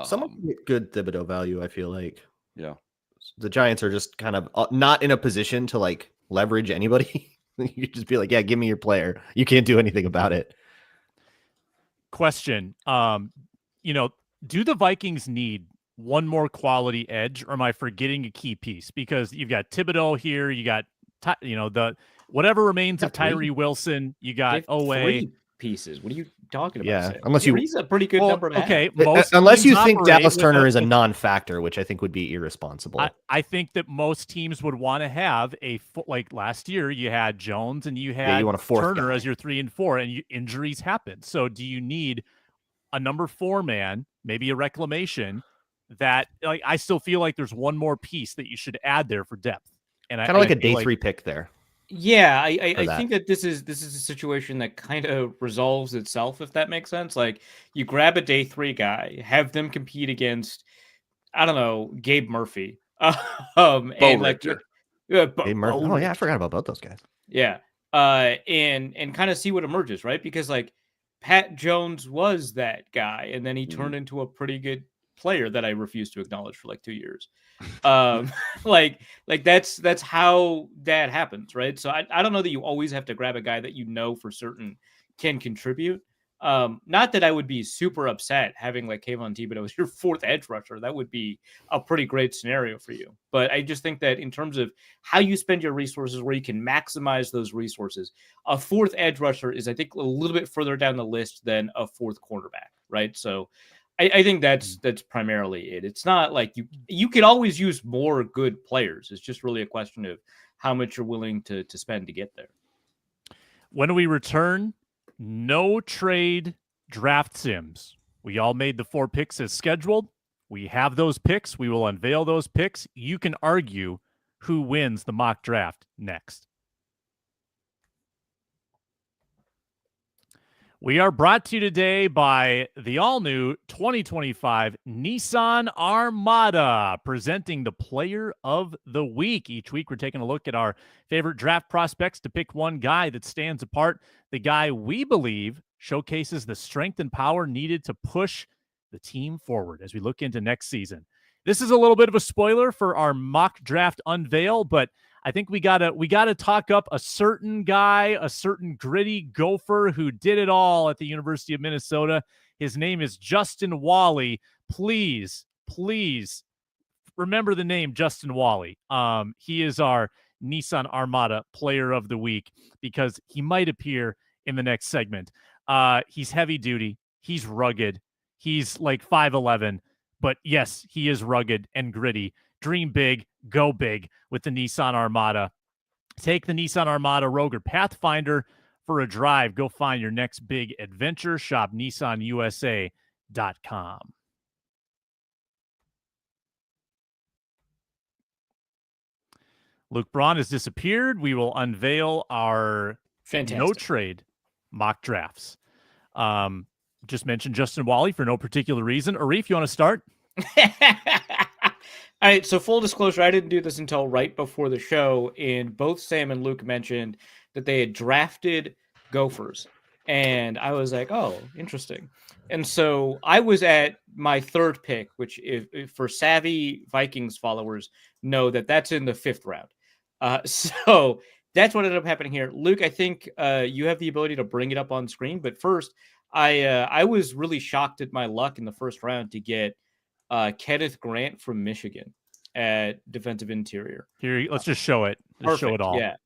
Speaker 3: Someone could get good Thibodeau value, I feel like.
Speaker 4: Yeah.
Speaker 3: The Giants are just kind of not in a position to like leverage anybody. You just be like, yeah, give me your player. You can't do anything about it.
Speaker 1: Question. Do the Vikings need one more quality edge, or am I forgetting a key piece? Because you've got Thibodeau here, you got the whatever remains of
Speaker 3: Got three.
Speaker 1: Tyree Wilson, you got
Speaker 2: They have
Speaker 1: OA.
Speaker 2: 3 pieces. What are you talking about?
Speaker 3: Yeah,
Speaker 2: Sam?
Speaker 3: unless you-
Speaker 2: Three's a pretty good
Speaker 1: Well,
Speaker 2: number to have.
Speaker 1: okay, most
Speaker 3: Unless
Speaker 1: teams
Speaker 3: you think
Speaker 1: operate
Speaker 3: Dallas
Speaker 1: with
Speaker 3: Turner is a non-factor, which I think would be irresponsible.
Speaker 1: I think that most teams would want to have like last year you had Jones and you had
Speaker 3: you want a fourth
Speaker 1: Turner
Speaker 3: guy.
Speaker 1: as your 3 and 4, and injuries happen. So do you need a number 4 man, maybe a reclamation that like I still feel like there's one more piece that you should add there for depth. And
Speaker 3: Kind of like a
Speaker 1: feel
Speaker 3: day 3 pick there.
Speaker 2: Yeah,
Speaker 3: for
Speaker 2: I
Speaker 3: that.
Speaker 2: think that this is a situation that kind of resolves itself, if that makes sense. Like you grab a day 3 guy, have them compete against, I don't know, Gabe Murphy, and like
Speaker 4: Richter.
Speaker 3: Dave Murphy. Oh yeah, I forgot about both those guys.
Speaker 2: yeah, and kind of see what emerges, right? Because like Pat Jones was that guy, and then he turned into a pretty good player that I refused to acknowledge for like 2 years. Like that's how that happens, right? So I don't know that you always have to grab a guy that you know for certain can contribute. Not that I would be super upset having like Kayvon Thibodeau as your fourth edge rusher. That would be a pretty great scenario for you. But I just think that in terms of how you spend your resources, where you can maximize those resources, a fourth edge rusher is, I think, a little bit further down the list than a fourth cornerback, right? So I think that's primarily it. It's not like you could always use more good players. It's just really a question of how much you're willing to spend to get there.
Speaker 1: When we return, no trade draft sims. We all made the 4 picks as scheduled. We have those picks. We will unveil those picks. You can argue who wins the mock draft next. We are brought to you today by the all-new 2025 Nissan Armada, presenting the Player of the Week. Each week, we're taking a look at our favorite draft prospects to pick one guy that stands apart, the guy we believe showcases the strength and power needed to push the team forward as we look into next season. This is a little bit of a spoiler for our mock draft unveil, but I think we gotta talk up a certain guy, a certain gritty gopher who did it all at the University of Minnesota. His name is Justin Walley. Please remember the name Justin Walley. He is our Nissan Armada Player of the Week because he might appear in the next segment. He's heavy duty. He's rugged. He's like 5'11", but yes, he is rugged and gritty. Dream big, go big with the Nissan Armada. Take the Nissan Armada Rogue or Pathfinder for a drive. Go find your next big adventure. Shop nissanusa.com. Luke Braun has disappeared. We will unveil our no trade mock drafts. Just mentioned Justin Walley for no particular reason. Arif, you want to start?
Speaker 2: All right, so full disclosure, I didn't do this until right before the show, and both Sam and Luke mentioned that they had drafted Gophers, and I was like, oh, interesting. And so I was at my third pick, which if for savvy Vikings followers know that that's in the 5th round. So that's what ended up happening here. Luke, I think you have the ability to bring it up on screen, but first, I was really shocked at my luck in the 1st round to get Kenneth Grant from Michigan at defensive interior.
Speaker 1: Here, let's just show it. Let's show it all.
Speaker 2: Yeah.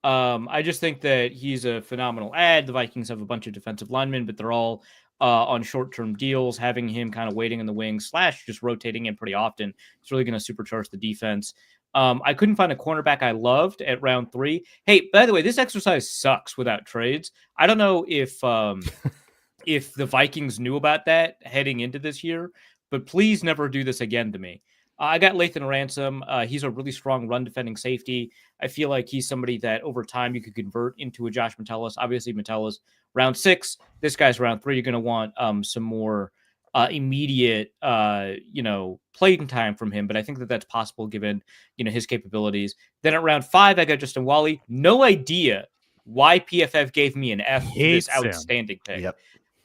Speaker 2: I just think that he's a phenomenal ad. The Vikings have a bunch of defensive linemen, but they're all on short-term deals. Having him kind of waiting in the wings / just rotating in pretty often, it's really going to supercharge the defense. I couldn't find a cornerback I loved at round 3. Hey, by the way, this exercise sucks without trades. I don't know if the Vikings knew about that heading into this year, but please never do this again to me. I got Lathan Ransom. He's a really strong run defending safety. I feel like he's somebody that over time you could convert into a Josh Metellus. Obviously, Metellus round 6. This guy's round 3. You're going to want some more immediate, playing time from him. But I think that that's possible given his capabilities. Then at round 5, I got Justin Walley. No idea why PFF gave me an F for this outstanding pick.
Speaker 3: Yep.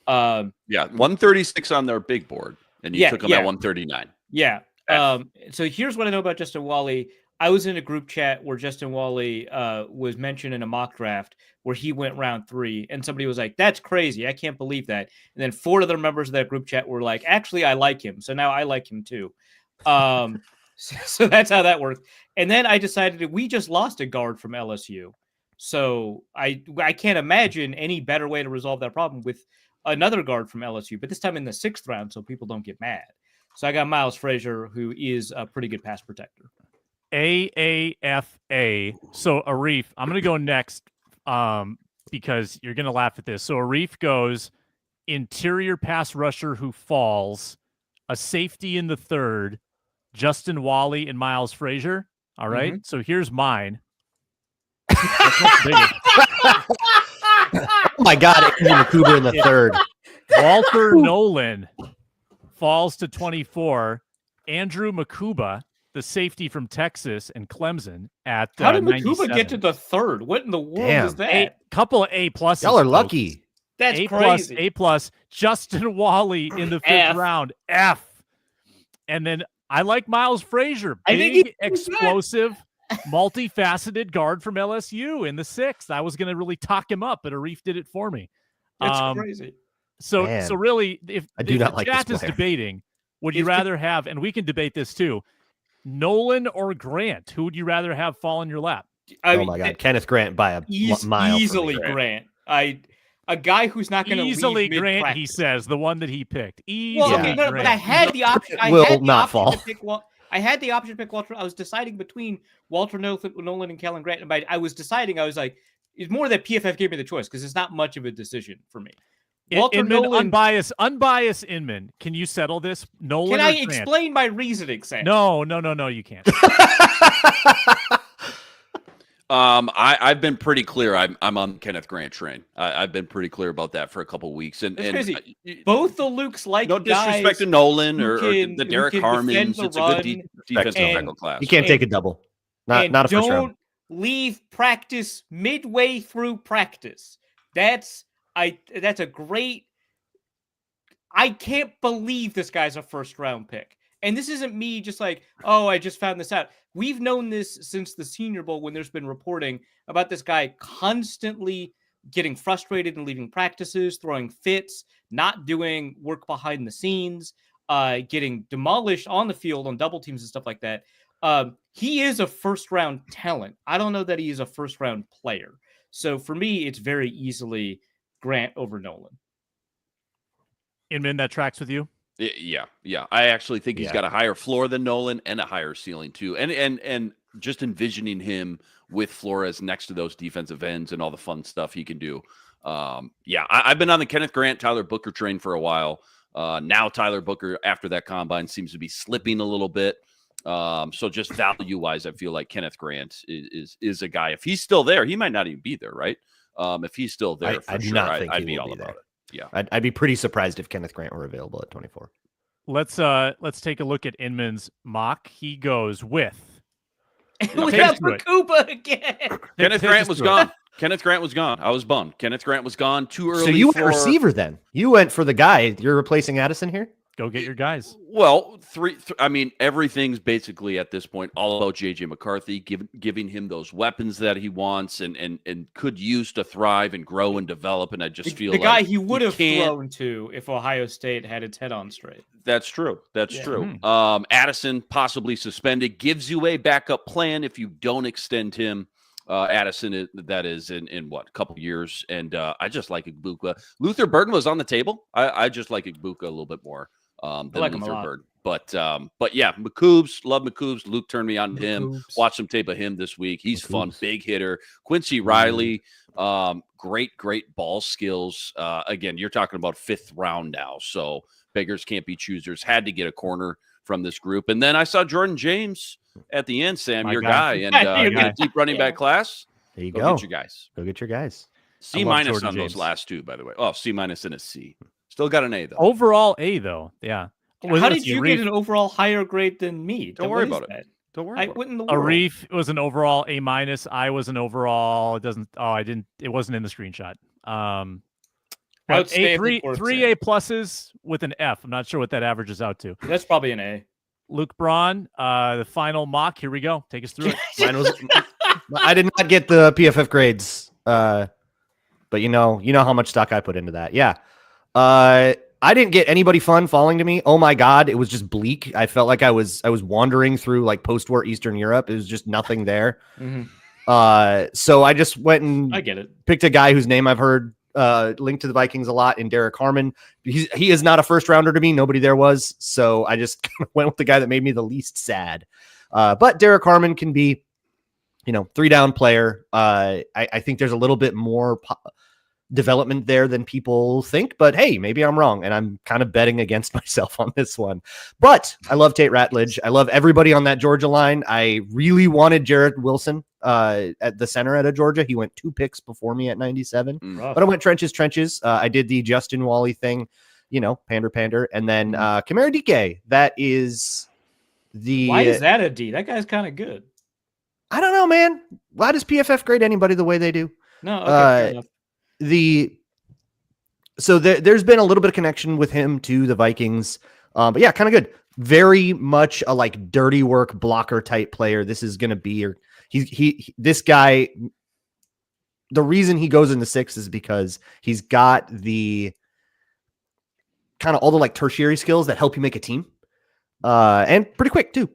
Speaker 4: 136 on their big board, and you took him at 139.
Speaker 2: Yeah. So here's what I know about Justin Walley. I was in a group chat where Justin Walley was mentioned in a mock draft where he went round 3, and somebody was like, that's crazy. I can't believe that. And then 4 other members of that group chat were like, actually, I like him. So now I like him too. So that's how that worked. And then I decided we just lost a guard from LSU. So I can't imagine any better way to resolve that problem with another guard from LSU, but this time in the 6th round so people don't get mad. So I got Miles Frazier, who is a pretty good pass protector.
Speaker 1: AAFA. So Arif, I'm going to go next because you're going to laugh at this. So Arif goes interior pass rusher who falls, a safety in the 3rd, Justin Walley and Miles Frazier. All right. Mm-hmm. So here's mine.
Speaker 3: Oh my God. Andrew McCuber in the 3rd.
Speaker 1: Walter Nolan falls to 24. Andrew Makuba, the safety from Texas and Clemson at
Speaker 2: How did
Speaker 1: 97.
Speaker 2: Makuba get to the 3rd? What in the world is that?
Speaker 1: A couple of A+.
Speaker 3: Y'all are lucky.
Speaker 2: That's
Speaker 1: A+,
Speaker 2: crazy.
Speaker 1: A+. Justin Walley in the 5th round. F. And then I like Miles Frazier,
Speaker 2: I think
Speaker 1: big,
Speaker 2: he's
Speaker 1: explosive, multifaceted guard from LSU in the 6th. I was going to really talk him up, but Arif did it for me.
Speaker 2: That's crazy.
Speaker 1: So
Speaker 3: Man,
Speaker 1: really, if
Speaker 3: not
Speaker 1: the
Speaker 3: like
Speaker 1: chat
Speaker 3: this
Speaker 1: is
Speaker 3: player.
Speaker 1: debating, would you rather have, and we can debate this too, Nolan or Grant? Who would you rather have fall in your lap?
Speaker 3: Oh my God, Kenneth Grant by a mile.
Speaker 2: Easily Grant. A guy who's not going to
Speaker 1: easily
Speaker 2: leave
Speaker 1: Grant.
Speaker 2: mid-practice.
Speaker 1: He says the one that he picked. Easily
Speaker 2: Well, okay, no,
Speaker 1: Grant.
Speaker 2: but I had the option. I had the option to pick Walter. I was deciding between Walter Nolan and Kellen Grant. But I was deciding. I was like, it's more that PFF gave me the choice because it's not much of a decision for me. Walter
Speaker 1: Inman,
Speaker 2: Nolan,
Speaker 1: unbiased Inman. Can you settle this? Nolan.
Speaker 2: Can I
Speaker 1: Grant?
Speaker 2: explain my reasoning, Sam?
Speaker 1: No, you can't.
Speaker 4: I've been pretty clear. I'm on the Kenneth Grant train. I've been pretty clear about that for a couple of weeks. And
Speaker 2: both the Lukes like
Speaker 4: no disrespect to Nolan or the Derek Harmons. It's a good defensive tackle class.
Speaker 3: You can't take a double. Not a first round.
Speaker 2: Don't leave practice midway through practice. That's a great. I can't believe this guy's a first round pick. And this isn't me just like, oh, I just found this out. We've known this since the Senior Bowl when there's been reporting about this guy constantly getting frustrated and leaving practices, throwing fits, not doing work behind the scenes, getting demolished on the field on double teams and stuff like that. He is a first-round talent. I don't know that he is a first-round player. So for me, it's very easily Grant over Nolan.
Speaker 1: Inman, that tracks with you?
Speaker 4: Yeah. I actually think he's got a higher floor than Nolan and a higher ceiling too. And just envisioning him with Flores next to those defensive ends and all the fun stuff he can do. I've been on the Kenneth Grant, Tyler Booker train for a while. Now Tyler Booker, after that combine, seems to be slipping a little bit. So just value-wise, I feel like Kenneth Grant is a guy. If he's still there, he might not even be there, right? If he's still there,
Speaker 3: I do not think
Speaker 4: I'd be
Speaker 3: will
Speaker 4: all
Speaker 3: be
Speaker 4: about
Speaker 3: there.
Speaker 4: it. Yeah,
Speaker 3: I'd be pretty surprised if Kenneth Grant were available at 24.
Speaker 1: Let's take a look at Inman's mock. He goes with
Speaker 2: we have Bakuba again.
Speaker 4: Kenneth Grant was gone. Kenneth Grant was gone. I was bummed. Kenneth Grant was gone too early.
Speaker 3: So you went receiver then? You went for the guy. You're replacing Addison here?
Speaker 1: Go get your guys.
Speaker 4: Well, I mean, everything's basically at this point all about JJ McCarthy, giving him those weapons that he wants and could use to thrive and grow and develop. And I just feel
Speaker 2: the
Speaker 4: like
Speaker 2: guy he would have thrown to if Ohio State had its head on straight.
Speaker 4: That's true. That's true. Addison possibly suspended gives you a backup plan if you don't extend him. Addison, that is in what, a couple years. And I just like Igbuka. Luther Burden was on the table. I just like Igbuka a little bit more than
Speaker 2: like
Speaker 4: Luther Burden. But yeah, McCoobs, love McCoobs. Luke turned me on to him. Watch some tape of him this week. He's fun, big hitter. Quincy Riley, great ball skills. Again, you're talking about 5th round now, so beggars can't be choosers. Had to get a corner from this group. And then I saw Jordan James at the end, Sam, your guy, and a deep running back class.
Speaker 3: There you
Speaker 4: go. Get your guys.
Speaker 3: Go get your guys.
Speaker 4: C- on those last two, by the way. Oh, C- and a C. Still got an A, though.
Speaker 1: Overall A, though. Yeah.
Speaker 2: How did you get an overall higher grade than me?
Speaker 4: Don't worry about it. Don't worry about it.
Speaker 1: Arif was an overall A-. I was an overall. It wasn't in the screenshot. But three A pluses with an F. I'm not sure what that averages out to.
Speaker 2: That's probably an A.
Speaker 1: Luke Braun, the final mock. Here we go. Take us through it.
Speaker 3: I did not get the PFF grades, but you know how much stock I put into that. Yeah. I didn't get anybody fun falling to me. Oh my God. It was just bleak. I felt like I was wandering through like post-war Eastern Europe. It was just nothing there. So I just went and
Speaker 2: I get it.
Speaker 3: Picked a guy whose name I've heard linked to the Vikings a lot in Derek Harmon. He is not a first rounder to me. Nobody there was. So I just went with the guy that made me the least sad. But Derek Harmon can be, 3-down player. I think there's a little bit more development there than people think, but hey, maybe I'm wrong. And I'm kind of betting against myself on this one, but I love Tate Ratledge. I love everybody on that Georgia line. I really wanted Jarrett Wilson at the center at Georgia. He went 2 picks before me at 97, but I went trenches. I did the Justin Wally thing, pander. And then Kamara Dike, that is
Speaker 2: why is that a D? That guy's kind of good.
Speaker 3: I don't know, man. Why does PFF grade anybody the way they do?
Speaker 2: No. Okay, fair enough.
Speaker 3: So there's been a little bit of connection with him to the Vikings, but yeah, kind of good. very much a like dirty work blocker type player. This is going to be your this guy. The reason he goes into 6 is because he's got the kind of all the like tertiary skills that help you make a team, and pretty quick too.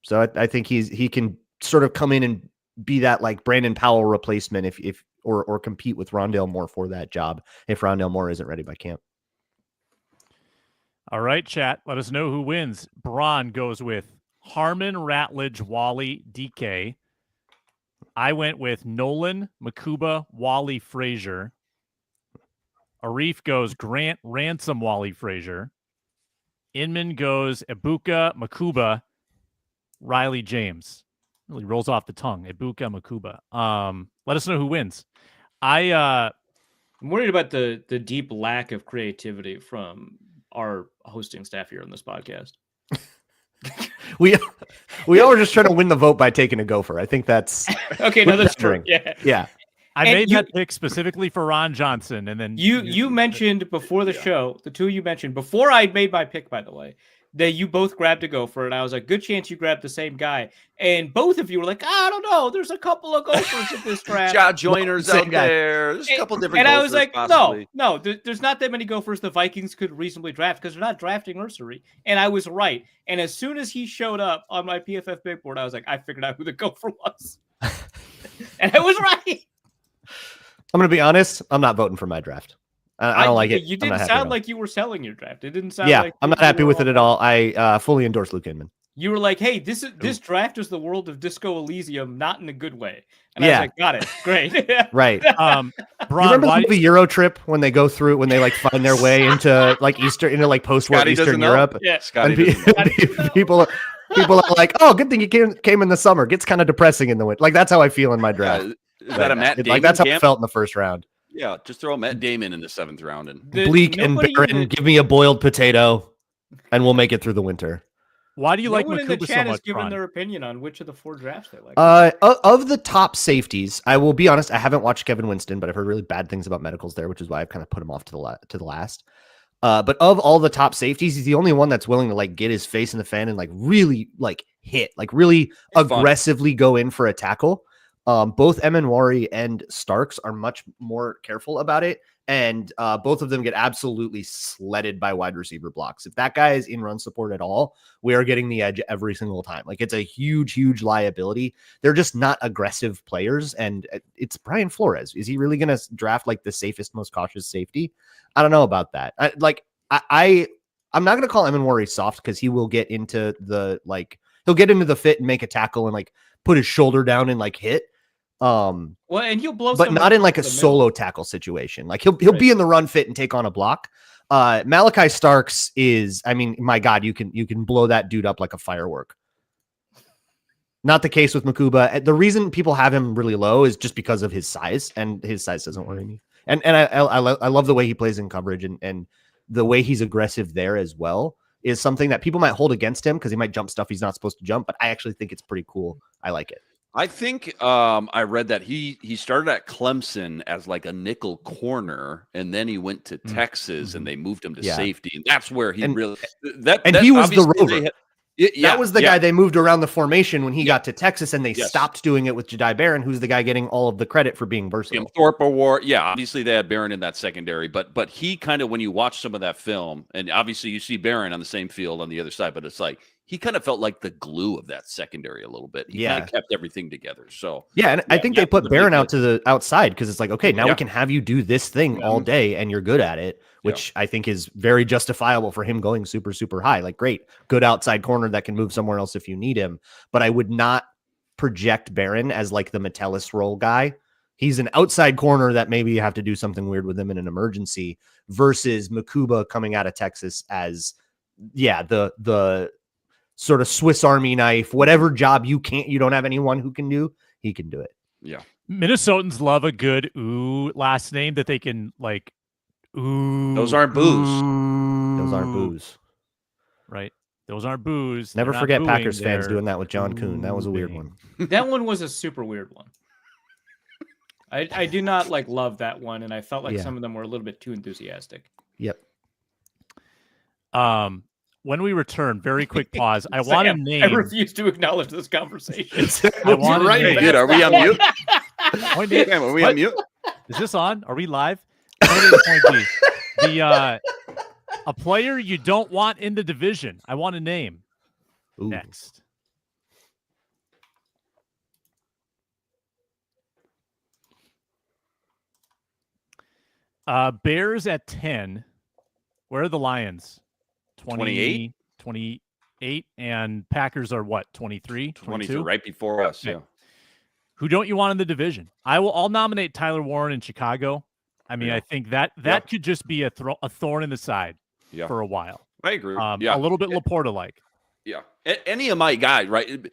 Speaker 3: So I think he can sort of come in and be that like Brandon Powell replacement if or compete with Rondale Moore for that job if Rondale Moore isn't ready by camp.
Speaker 1: All right, chat. Let us know who wins. Braun goes with Harmon, Ratledge, Wally, DK. I went with Nolan, Makuba, Wally, Frazier. Arif goes Grant, Ransom, Wally, Frazier. Inman goes Ibuka, Makuba, Riley, James. Really rolls off the tongue. Ibuka, Makuba. Let us know who wins. I'm
Speaker 2: worried about the deep lack of creativity from our hosting staff here on this podcast.
Speaker 3: we all were just trying to win the vote by taking a gopher. I think that's
Speaker 2: okay. No, that's true.
Speaker 3: Yeah.
Speaker 1: I made that pick specifically for Ron Johnson, and then
Speaker 2: you mentioned before the show, the two of you mentioned before I made my pick, by the way, that you both grabbed a gopher, and I was like, good chance you grabbed the same guy. And both of you were like, I don't know, there's a couple of gophers in this draft.
Speaker 4: John Joyner's out there. There's a couple different.
Speaker 2: And
Speaker 4: gophers,
Speaker 2: I was like,
Speaker 4: possibly.
Speaker 2: no, there's not that many gophers the Vikings could reasonably draft because they're not drafting Nursery. And I was right. And as soon as he showed up on my PFF big board, I was like, I figured out who the gopher was, and I was right.
Speaker 3: I'm going to be honest. I'm not voting for my draft. I don't like it.
Speaker 2: You didn't sound like you were selling your draft. It didn't sound like
Speaker 3: I'm not happy with it at all. I fully endorse Luke Inman.
Speaker 2: You were like, hey, this draft is the world of Disco Elysium, not in a good way. And I was like, got it. Great.
Speaker 3: Right.
Speaker 1: Braun,
Speaker 3: you remember the Euro trip when they go through, when they like find their way into like post-war Eastern Europe?
Speaker 2: Yeah.
Speaker 3: People are like, oh, good thing you came in the summer. Gets kind of depressing in the winter. Like that's how I feel in my draft.
Speaker 4: Is that a Matt Damon
Speaker 3: like that's how
Speaker 4: camp?
Speaker 3: I felt in the first round.
Speaker 4: Yeah, just throw Matt Damon in the 7th round and
Speaker 3: bleak and barren. Give me a boiled potato, and we'll make it through the winter.
Speaker 1: Why do you like Makuba
Speaker 2: in the chat
Speaker 1: so much?
Speaker 2: Has given their opinion on which of the 4 drafts they like.
Speaker 3: Of the top safeties, I will be honest. I haven't watched Kevin Winston, but I've heard really bad things about medicals there, which is why I've kind of put him off to the last. But of all the top safeties, he's the only one that's willing to like get his face in the fan and like really like hit, like really aggressively go in for a tackle. Both Emanwari and Starks are much more careful about it, and both of them get absolutely sledded by wide receiver blocks. If that guy is in run support at all, we are getting the edge every single time. Like it's a huge liability. They're just not aggressive players, and it's Brian Flores. Is he really going to draft like the safest, most cautious safety? I don't know about that. I'm not going to call Emanwari soft because he will get into he'll get into the fit and make a tackle and like put his shoulder down and like hit.
Speaker 2: Well, and you'll blow,
Speaker 3: but not in like a solo tackle situation. Like he'll be in the run fit and take on a block. Malachi Starks is, I mean, my God, you can blow that dude up like a firework. Not the case with Makuba. The reason people have him really low is just because of his size, and his size doesn't worry me. And I love the way he plays in coverage, and the way he's aggressive there as well is something that people might hold against him because he might jump stuff he's not supposed to jump. But I actually think it's pretty cool. I like it.
Speaker 4: I think I read that he started at Clemson as like a nickel corner, and then he went to Texas, and they moved him to safety, and that's where he really
Speaker 3: he was the rover.
Speaker 4: That
Speaker 3: was the guy they moved around the formation when he got to Texas, and they stopped doing it with Jedi Barron, who's the guy getting all of the credit for being versatile.
Speaker 4: Thorpe Award, obviously they had Barron in that secondary, but he kind of, when you watch some of that film, and obviously you see Barron on the same field on the other side, but it's like he kind of felt like the glue of that secondary a little bit. He kind of kept everything together. So
Speaker 3: and I think they put Barron out to the outside because it's like, okay, now we can have you do this thing all day, and you're good at it, which I think is very justifiable for him going super, super high. Like, great, good outside corner that can move somewhere else if you need him. But I would not project Barron as like the Metellus role guy. He's an outside corner that maybe you have to do something weird with him in an emergency, versus Makuba coming out of Texas as the sort of Swiss Army knife, whatever job you don't have anyone who can do, he can do it.
Speaker 4: Yeah.
Speaker 1: Minnesotans love a good ooh last name that they can like ooh.
Speaker 4: Those aren't boos.
Speaker 3: Those aren't boos.
Speaker 1: Right. Those aren't boos.
Speaker 3: Never forget Packers fans doing that with John Kuhn. That was a weird one.
Speaker 2: That one was a super weird one. I do not love that one, and I felt like some of them were a little bit too enthusiastic.
Speaker 3: Yep.
Speaker 1: when we return, very quick pause. I want to name.
Speaker 2: I refuse to acknowowledge this conversation.
Speaker 1: I want to name.
Speaker 4: Dude, are we on mute?
Speaker 1: Damn,
Speaker 4: are we on mute?
Speaker 1: Is this on? Are we live? A player you don't want in the division. I want to name.
Speaker 3: Ooh.
Speaker 1: Next. Bears at 10. Where are the Lions?
Speaker 4: 28?
Speaker 1: 28. And Packers are what? 23?
Speaker 4: 22, right before us.
Speaker 1: Okay.
Speaker 4: Yeah.
Speaker 1: Who don't you want in the division? I'll nominate Tyler Warren in Chicago. I mean, I think that could just be a thorn in the side for a while.
Speaker 4: I agree.
Speaker 1: A little bit Laporta-like.
Speaker 4: Yeah. Any of my guys, right?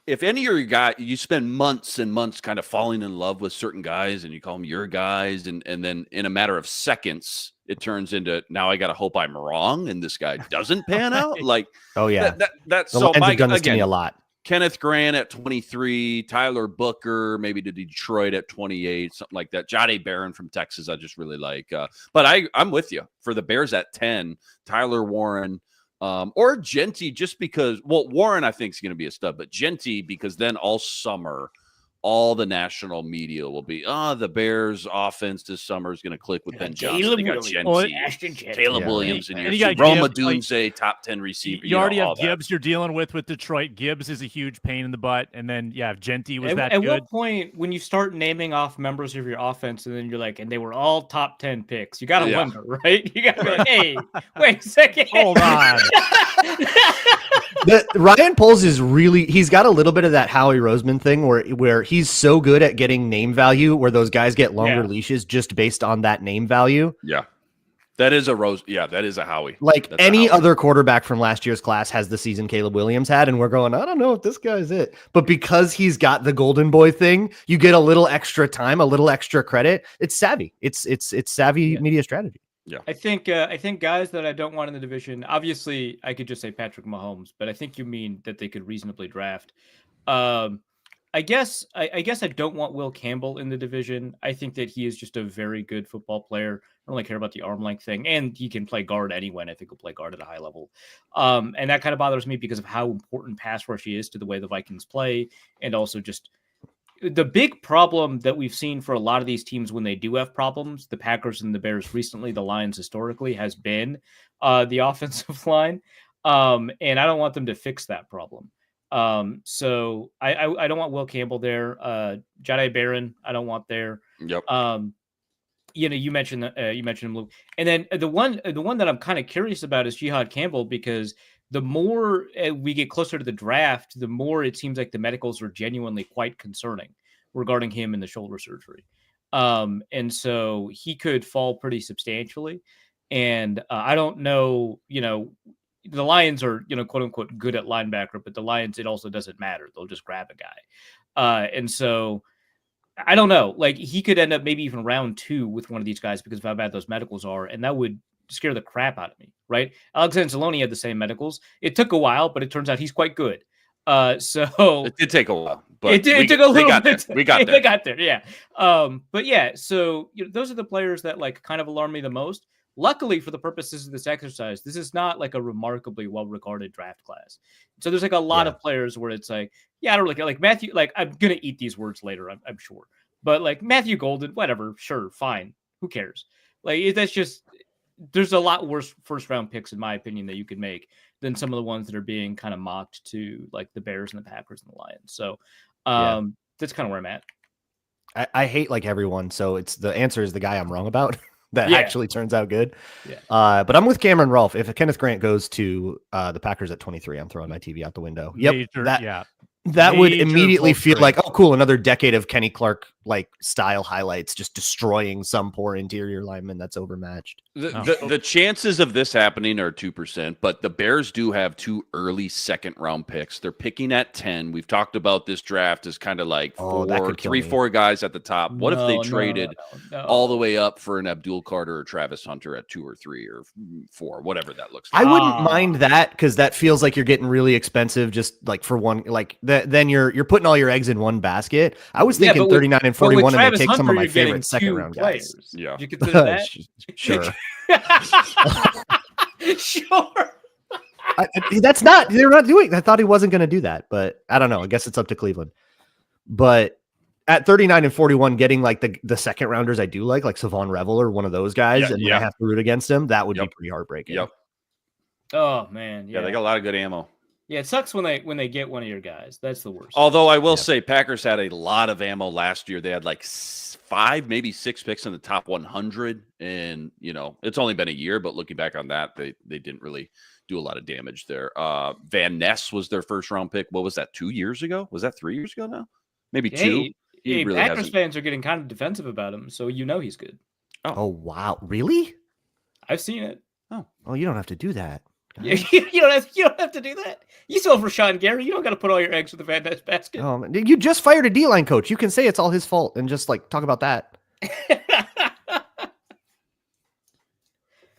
Speaker 4: If any of your guys, you spend months and months kind of falling in love with certain guys and you call them your guys, and then in a matter of seconds, it turns into, now I got to hope I'm wrong and this guy doesn't pan out. Like,
Speaker 3: oh yeah,
Speaker 4: that's
Speaker 3: the
Speaker 4: so
Speaker 3: Lions have done this
Speaker 4: again,
Speaker 3: to me a lot.
Speaker 4: Kenneth Grant at 23, Tyler Booker, maybe to Detroit at 28, something like that. Jahdae Barron from Texas, I just really like. But I'm with you. For the Bears at 10, Tyler Warren or Genty, just because, well, Warren I think is going to be a stud, but Genty, because then all summer, all the national media will be, the Bears offense this summer is going to click with Ben Johnson. They got Genty, Caleb Williams, and you got Roma Dunze, top 10 receiver.
Speaker 1: You already have Gibbs you're dealing with Detroit. Gibbs is a huge pain in the butt. And then, if Genty was that good.
Speaker 2: At what point, when you start naming off members of your offense, and then you're like, and they were all top 10 picks, you got to wonder, right? You got to be like, hey, wait a second.
Speaker 1: Hold on.
Speaker 3: Ryan Poles is he's got a little bit of that Howie Roseman thing where he's so good at getting name value where those guys get longer leashes just based on that name value.
Speaker 4: Yeah. That is a Rose. Yeah, that is a Howie.
Speaker 3: Like any other quarterback from last year's class has the season Caleb Williams had, and we're going, I don't know if this guy's it. But because he's got the golden boy thing, you get a little extra time, a little extra credit. It's savvy. It's savvy media strategy.
Speaker 2: Yeah, I think guys that I don't want in the division. Obviously, I could just say Patrick Mahomes, but I think you mean that they could reasonably draft. I guess I don't want Will Campbell in the division. I think that he is just a very good football player. I don't really care about the arm length thing, and he can play guard anyway. And I think he'll play guard at a high level. And that kind of bothers me because of how important pass rush he is to the way the Vikings play, and also just the big problem that we've seen for a lot of these teams when they do have problems, the Packers and the Bears recently, the Lions historically, has been the offensive line. And I don't want them to fix that problem. So I don't want Will Campbell there. Jahdae Barron, I don't want there.
Speaker 4: Yep.
Speaker 2: You mentioned him, Luke. And then the one that I'm kind of curious about is Jihad Campbell, because the more we get closer to the draft, the more it seems like the medicals are genuinely quite concerning regarding him and the shoulder surgery. And so he could fall pretty substantially. And I don't know, the Lions are, quote unquote, good at linebacker, but the Lions, it also doesn't matter. They'll just grab a guy. And so I don't know, like he could end up maybe even round 2 with one of these guys because of how bad those medicals are. And that would scare the crap out of me, right? Alexander Saloni had the same medicals. It took a while, but it turns out he's quite good. So
Speaker 4: it did take a while, but
Speaker 2: it took a little bit.
Speaker 4: We got there.
Speaker 2: They got there, yeah. But yeah, so those are the players that like kind of alarm me the most. Luckily, for the purposes of this exercise, this is not like a remarkably well-regarded draft class. So there's like a lot of players where it's like, I don't really like Matthew. Like I'm gonna eat these words later, I'm sure. But like Matthew Golden, whatever, sure, fine. Who cares? Like that's just. There's a lot worse first-round picks, in my opinion, that you could make than some of the ones that are being kind of mocked to, like the Bears and the Packers and the Lions. So that's kind of where I'm at.
Speaker 3: I hate like everyone, so the answer is the guy I'm wrong about. That actually turns out good. Yeah. But I'm with Cameron Rolfe. If Kenneth Grant goes to the Packers at 23, I'm throwing my TV out the window. Yep. That would immediately feel like, oh, cool, another decade of Kenny Clark like style highlights, just destroying some poor interior lineman that's overmatched.
Speaker 4: The chances of this happening are 2%, but the Bears do have 2 early second-round picks. They're picking at 10. We've talked about this draft as kind of like 4 guys at the top. What if they traded all the way up for an Abdul Carter or Travis Hunter at 2 or 3 or 4, whatever that looks like?
Speaker 3: I wouldn't mind that because that feels like you're getting really expensive just like for one, like then you're putting all your eggs in one basket. I was thinking 39 and 41 and they take some of my favorite second-round guys.
Speaker 2: Yeah. Did you consider that?
Speaker 3: Sure.
Speaker 2: Sure.
Speaker 3: They're not doing. I thought he wasn't going to do that, but I don't know. I guess it's up to Cleveland. But at 39 and 41, getting like the second rounders, I do like Savon Revel or one of those guys, and when I have to root against him, that would be pretty heartbreaking.
Speaker 4: Yep.
Speaker 2: Oh man,
Speaker 4: Yeah, they got a lot of good ammo.
Speaker 2: Yeah, it sucks when they get one of your guys. That's the worst.
Speaker 4: Although I will say, Packers had a lot of ammo last year. They had like 5, maybe 6 picks in the top 100, and it's only been a year. But looking back on that, they didn't really do a lot of damage there. Van Ness was their first round pick. What was that? 2 years ago? Was that 3 years ago now? Maybe 2.
Speaker 2: Hey, really Packers fans are getting kind of defensive about him, so he's good.
Speaker 3: Oh wow, really?
Speaker 2: I've seen it.
Speaker 3: Oh, you don't have to do that.
Speaker 2: Yeah, you don't have to do that. You still have Rashawn Gary. You don't got to put all your eggs in the Van Ness basket.
Speaker 3: You just fired a D-line coach. You can say it's all his fault and just talk about that.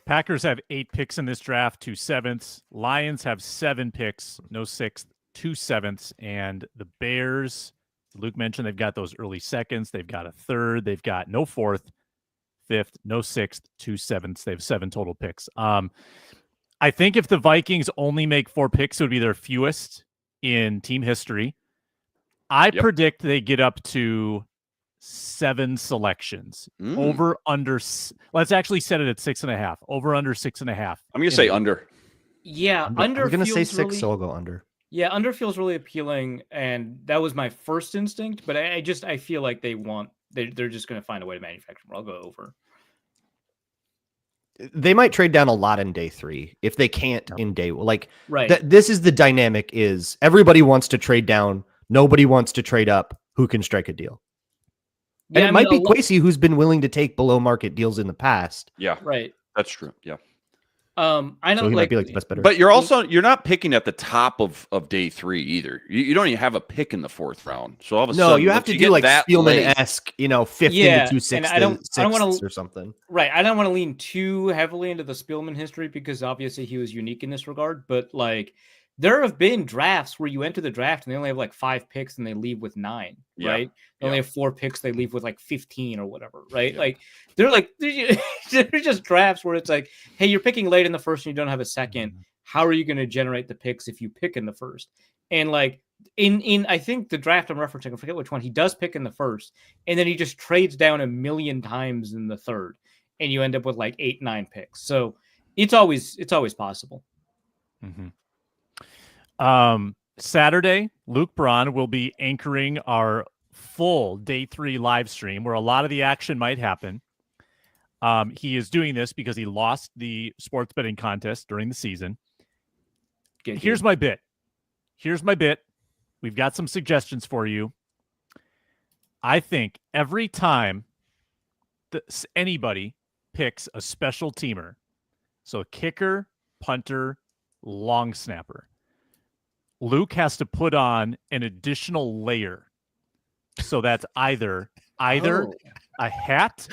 Speaker 1: Packers have 8 picks in this draft, 2 7ths. Lions have 7 picks, no 6th, 2 7ths, and the Bears. Luke mentioned they've got those early seconds. They've got a 3rd. They've got no 4th, 5th, no 6th, 2 7ths. They have 7 total picks. I think if the Vikings only make 4 picks, it would be their fewest in team history. I predict they get up to 7 selections. Over, under. Let's actually set it at 6.5. Over, under 6.5. I'm
Speaker 4: going to say under.
Speaker 2: Yeah, under.
Speaker 3: I'm going to say 6, so I'll go under.
Speaker 2: Yeah, under feels really appealing, and that was my first instinct. But I feel like they're just going to find a way to manufacture them. I'll go over.
Speaker 3: They might trade down a lot in day 3 if they can't in day
Speaker 2: right.
Speaker 3: This is the dynamic: is everybody wants to trade down, nobody wants to trade up. Who can strike a deal? And it might be Kwesi, who's been willing to take below market deals in the past.
Speaker 4: Yeah,
Speaker 2: right.
Speaker 4: That's true. Yeah.
Speaker 2: I know,
Speaker 3: so he might be the best better.
Speaker 4: But you're not picking at the top of day 3 either. You don't even have a pick in the 4th round. So all of a sudden,
Speaker 3: you have to do Spielman-esque, 50 to 2 6
Speaker 2: I don't want to
Speaker 3: or something.
Speaker 2: Right. I don't want to lean too heavily into the Spielman history because obviously he was unique in this regard. But there have been drafts where you enter the draft and they only have 5 picks and they leave with 9.
Speaker 4: Yeah.
Speaker 2: Right. They only have 4 picks. They leave with 15 or whatever. Right. Yeah. They're just drafts where it's hey, you're picking late in the first and you don't have a second. How are you going to generate the picks if you pick in the first? And in I think the draft I'm referencing, I forget which one, he does pick in the first and then he just trades down 1,000,000 times in the 3rd and you end up with 8, 9 picks. So it's always possible.
Speaker 1: Mm-hmm. Saturday, Luke Braun will be anchoring our full day 3 live stream where a lot of the action might happen. He is doing this because he lost the sports betting contest during the season. Here's my bit. We've got some suggestions for you. I think every time anybody picks a special teamer, so kicker, punter, long snapper, Luke has to put on an additional layer. So that's either a hat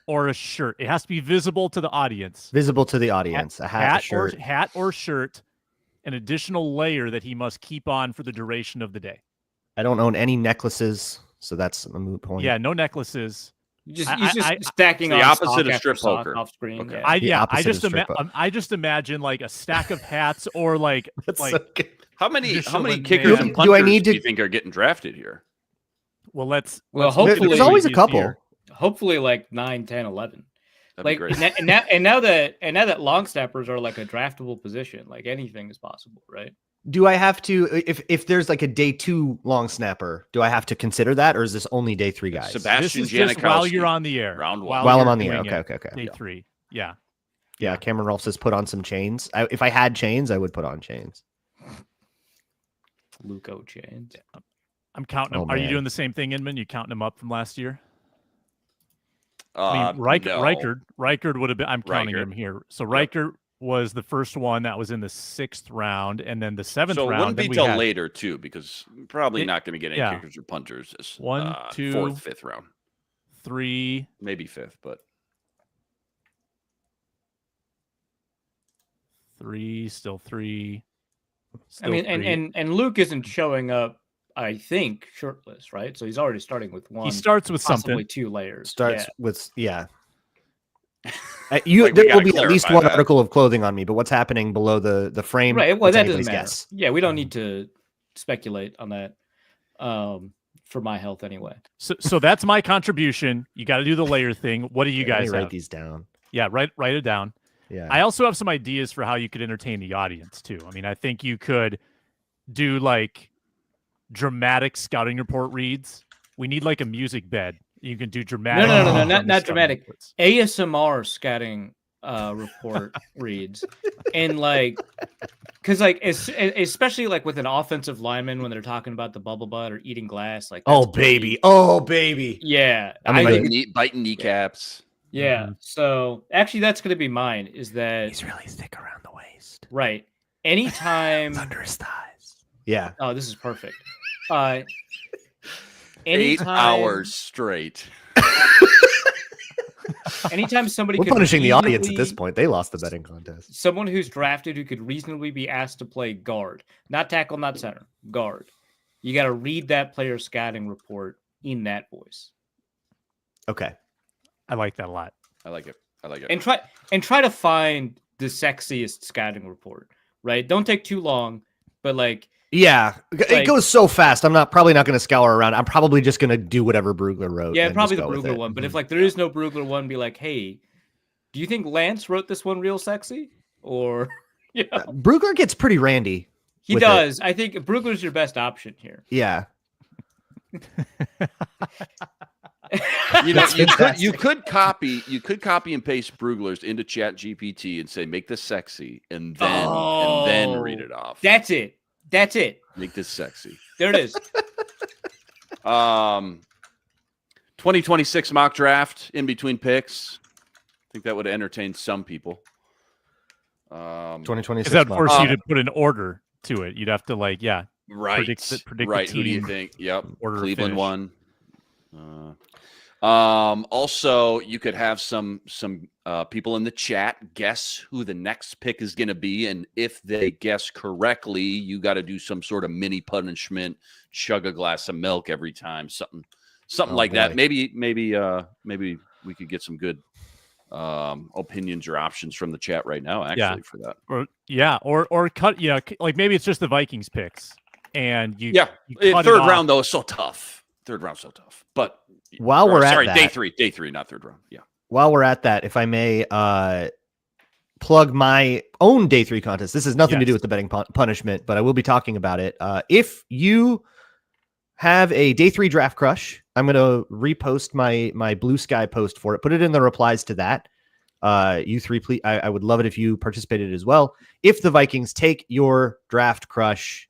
Speaker 1: or a shirt. It has to be visible to the audience.
Speaker 3: Visible to the audience. A hat, a shirt.
Speaker 1: Hat or shirt, an additional layer that he must keep on for the duration of the day.
Speaker 3: I don't own any necklaces, so that's a moot point.
Speaker 1: Yeah, no necklaces.
Speaker 2: He's just stacking
Speaker 4: the opposite of strip poker
Speaker 2: off screen.
Speaker 4: Okay.
Speaker 1: I just imagine a stack of hats or
Speaker 4: how many kickers and punters do you think are getting drafted here?
Speaker 1: Well,
Speaker 2: hopefully
Speaker 3: there's always a couple.
Speaker 2: Here. Hopefully 9, 10, 11.
Speaker 4: That'd be great.
Speaker 2: and now that long snappers are a draftable position, anything is possible, right?
Speaker 3: Do I have to if there's a day 2 long snapper, do I have to consider that, or is this only day 3 guys?
Speaker 4: Sebastian
Speaker 1: this is just
Speaker 4: Janikowski,
Speaker 1: while you're on the air.
Speaker 4: Round 1.
Speaker 3: While I'm on the air. Okay.
Speaker 1: Day 3. Yeah.
Speaker 3: Yeah, Cameron Rolfe says put on some chains. If I had chains, I would put on chains.
Speaker 2: Luco chains.
Speaker 1: I'm counting them. Are you doing the same thing, Inman? You counting them up from last year?
Speaker 4: No.
Speaker 1: Reichard would have been. I'm counting him here. So Reichard was the first one that was in the 6th round, and then the 7th round.
Speaker 4: So it wouldn't be till later too, because probably not going to get any kickers or punters. This
Speaker 1: 1, 2,
Speaker 4: 4th, 5th round,
Speaker 1: 3,
Speaker 4: maybe 5th, but
Speaker 1: 3, still 3.
Speaker 2: I mean, and Luke isn't showing up, I think, shirtless, right? So he's already starting with 1.
Speaker 1: He starts with
Speaker 2: possibly
Speaker 1: something.
Speaker 2: 2 layers.
Speaker 3: Starts with There will be at least one
Speaker 4: that.
Speaker 3: article of clothing on me, but what's happening below the frame?
Speaker 2: Right. Well, that doesn't matter.
Speaker 3: Guess.
Speaker 2: Yeah, we don't need to speculate on that. For my health anyway.
Speaker 1: So that's my contribution. You got to do the layer thing. What do you guys
Speaker 3: write
Speaker 1: have?
Speaker 3: these down?
Speaker 1: Yeah, write it down.
Speaker 3: Yeah.
Speaker 1: I also have some ideas for how you could entertain the audience too. I mean, I think you could do like dramatic scouting report reads. We need like a music bed. You can do dramatic.
Speaker 2: No, not dramatic. Reports. ASMR scouting report reads, and like, because like especially like with an offensive lineman when they're talking about the bubble butt or eating glass, like
Speaker 3: oh baby,
Speaker 2: yeah,
Speaker 4: biting kneecaps.
Speaker 2: Yeah. So actually, that's going to be mine. Is that
Speaker 3: he's really thick around the waist?
Speaker 2: Right. Anytime
Speaker 3: under his thighs. Yeah.
Speaker 2: Oh, this is perfect.
Speaker 4: 8 hours straight.
Speaker 2: Anytime somebody
Speaker 3: we're punishing the audience at this point. They lost the betting contest.
Speaker 2: Someone who's drafted who could reasonably be asked to play guard, not tackle, not center, guard. You got to read that player scouting report in that voice.
Speaker 3: Okay.
Speaker 1: I like that a lot.
Speaker 4: I like it.
Speaker 2: And try to find the sexiest scouting report, right? Don't take too long, but like
Speaker 3: yeah, it goes so fast. I'm probably not going to scour around. I'm probably just going to do whatever Brugler wrote.
Speaker 2: Yeah, probably the Brugler one. But if like there is no Brugler one, be like, hey, do you think Lance wrote this one real sexy? Or
Speaker 3: Brugler gets pretty randy.
Speaker 2: He does. I think Brugler's your best option here.
Speaker 3: Yeah.
Speaker 4: You could copy and paste Brugler's into Chat GPT and say make this sexy and then read it off.
Speaker 2: That's it.
Speaker 4: Make this sexy.
Speaker 2: There it is.
Speaker 4: 2026 mock draft in between picks. I think that would entertain some people.
Speaker 3: 2026.
Speaker 1: That would force you to put an order to it. You'd have to predict
Speaker 4: right.
Speaker 1: The team.
Speaker 4: Who do you think? Yep.
Speaker 1: Order
Speaker 4: Cleveland one. Also, you could have some people in the chat guess who the next pick is going to be, and if they guess correctly, you got to do some sort of mini punishment, chug a glass of milk every time, something like that. Maybe we could get some good opinions or options from the chat right now. Actually, for that,
Speaker 1: or cut. Yeah, like maybe it's just the Vikings picks, and you
Speaker 4: third round though is so tough. But
Speaker 3: while we're at that,
Speaker 4: day three, not third round. Yeah.
Speaker 3: While we're at that, if I may plug my own day 3 contest. This has nothing to do with the betting punishment, but I will be talking about it. If you have a day 3 draft crush, I'm going to repost my Blue Sky post for it. Put it in the replies to that. You three, please. I would love it if you participated as well. If the Vikings take your draft crush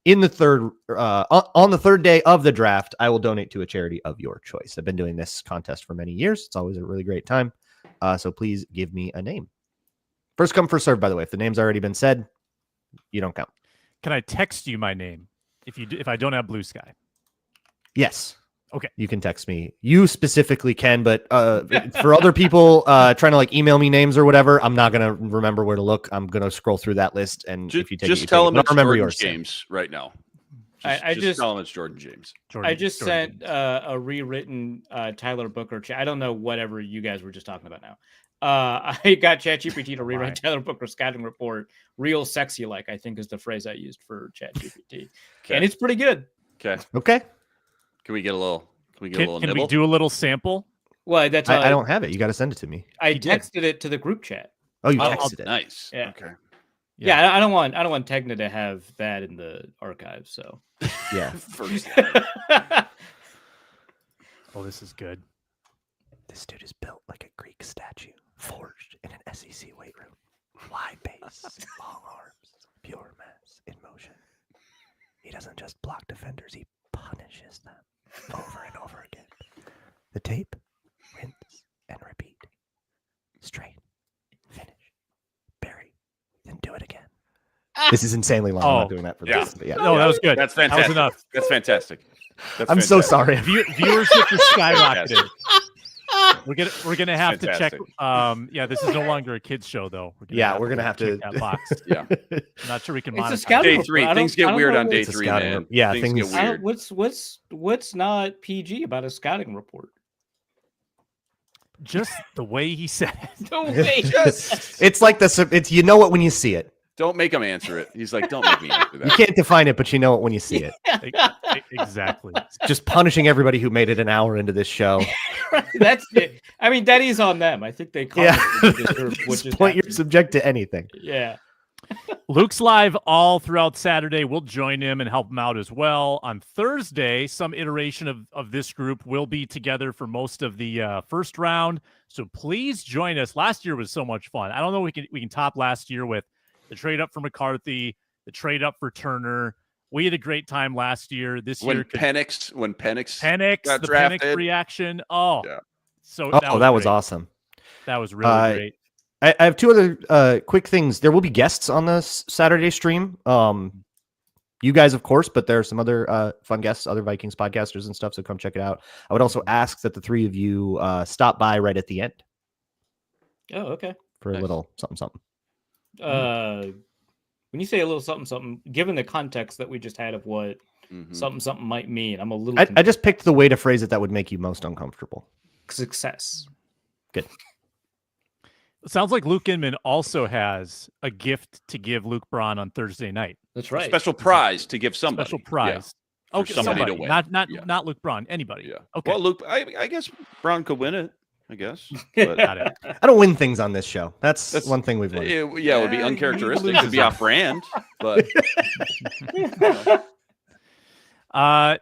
Speaker 3: in the third on the third day of the draft, I will donate to a charity of your choice. I've been doing this contest for many years. It's always a really great time. So please give me a name. First come, first serve, by the way. If the name's already been said, you don't count.
Speaker 1: Can I text you my name if I don't have Blue Sky?
Speaker 3: Yes.
Speaker 1: Okay.
Speaker 3: You can text me. You specifically can, but for other people trying to like email me names or whatever, I'm not going to remember where to look. I'm going to scroll through that list. And if you take
Speaker 4: just
Speaker 3: it,
Speaker 4: tell them
Speaker 3: it's
Speaker 4: remember
Speaker 3: Jordan
Speaker 4: James right now.
Speaker 2: I just
Speaker 4: tell them it's Jordan James.
Speaker 2: I just sent a rewritten Tyler Booker. I don't know whatever you guys were just talking about now. I got ChatGPT to rewrite Tyler Booker's scouting report real sexy like, I think is the phrase I used for ChatGPT.
Speaker 4: Okay.
Speaker 2: And it's pretty good.
Speaker 3: Okay.
Speaker 4: Can we get a little
Speaker 1: Can
Speaker 4: nibble?
Speaker 1: we do a little sample?
Speaker 2: Well, that's
Speaker 3: I don't have it. You got to send it to me.
Speaker 2: I texted it to the group chat.
Speaker 3: Oh, you texted it.
Speaker 4: Nice.
Speaker 2: Yeah.
Speaker 4: Okay.
Speaker 2: Yeah, I don't want Tegna to have that in the archive. So
Speaker 3: yeah.
Speaker 4: First.
Speaker 1: Oh, this is good.
Speaker 3: This dude is built like a Greek statue, forged in an SEC weight room. Wide base, long arms, pure mass in motion. He doesn't just block defenders, he punishes them over and over again. The tape, rinse and repeat. Straight, finish, bury, then do it again. This is insanely long. I'm not doing that for this. But yeah.
Speaker 1: No, that was good.
Speaker 4: That's fantastic.
Speaker 1: That was enough.
Speaker 4: That's fantastic.
Speaker 3: I'm so sorry.
Speaker 1: Viewership is skyrocketed. We're gonna have to check. This is no longer a kids show though.
Speaker 3: We're gonna have to
Speaker 1: that box.
Speaker 4: Yeah.
Speaker 1: Not sure we can
Speaker 2: It's a
Speaker 1: monetize.
Speaker 2: scouting
Speaker 4: Day 3. Things get weird on day 3, man.
Speaker 3: Yeah,
Speaker 4: things get weird.
Speaker 2: What's not PG about a scouting report?
Speaker 1: Just the way he said it.
Speaker 2: No way.
Speaker 3: It's like it's you know it when you see it.
Speaker 4: Don't make him answer it. He's like, don't make me answer that.
Speaker 3: You can't define it, but you know it when you see it.
Speaker 1: Exactly.
Speaker 3: Just punishing everybody who made it an hour into this show.
Speaker 2: That's it. I mean, that is on them. I think they call
Speaker 3: it. Point you're subject to anything.
Speaker 2: Yeah.
Speaker 1: Luke's live all throughout Saturday. We'll join him and help him out as well. On Thursday, some iteration of this group will be together for most of the first round. So please join us. Last year was so much fun. I don't know if we can top last year with the trade up for McCarthy, the trade up for Turner. We had a great time last year. This year,
Speaker 4: Penix got
Speaker 1: the
Speaker 4: drafted.
Speaker 1: Penix reaction. Oh,
Speaker 4: yeah.
Speaker 1: So
Speaker 3: that was awesome.
Speaker 1: That was really great.
Speaker 3: I have two other quick things. There will be guests on this Saturday stream. You guys, of course, but there are some other fun guests, other Vikings podcasters and stuff. So come check it out. I would also ask that the three of you stop by right at the end.
Speaker 2: Oh, okay.
Speaker 3: For a little something.
Speaker 2: When you say a little something, given the context that we just had of what something might mean, I'm a little.
Speaker 3: I just picked the way to phrase it that would make you most uncomfortable.
Speaker 2: Success.
Speaker 3: Good.
Speaker 1: It sounds like Luke Inman also has a gift to give Luke Braun on Thursday night.
Speaker 2: That's right.
Speaker 4: A special prize to give somebody.
Speaker 1: Special prize.
Speaker 4: Yeah.
Speaker 1: Okay,
Speaker 4: somebody to win.
Speaker 1: Not Luke Braun. Anybody.
Speaker 4: Yeah.
Speaker 1: Okay.
Speaker 4: Well, Luke, I guess Braun could win it. I guess. But
Speaker 1: Got it.
Speaker 3: I don't win things on this show. That's one thing we've learned.
Speaker 4: It would be uncharacteristic. It would be off brand, but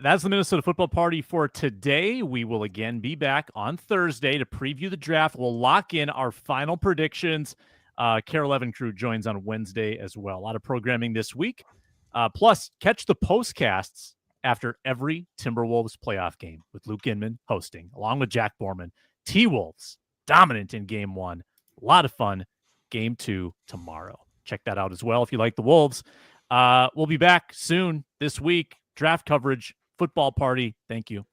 Speaker 1: that's the Minnesota Football Party for today. We will again be back on Thursday to preview the draft. We'll lock in our final predictions. Care 11 crew joins on Wednesday as well. A lot of programming this week. Plus, catch the postcasts after every Timberwolves playoff game with Luke Inman hosting, along with Jack Borman. T-Wolves, dominant in game 1. A lot of fun. Game 2 tomorrow. Check that out as well if you like the Wolves. We'll be back soon this week. Draft coverage, football party. Thank you.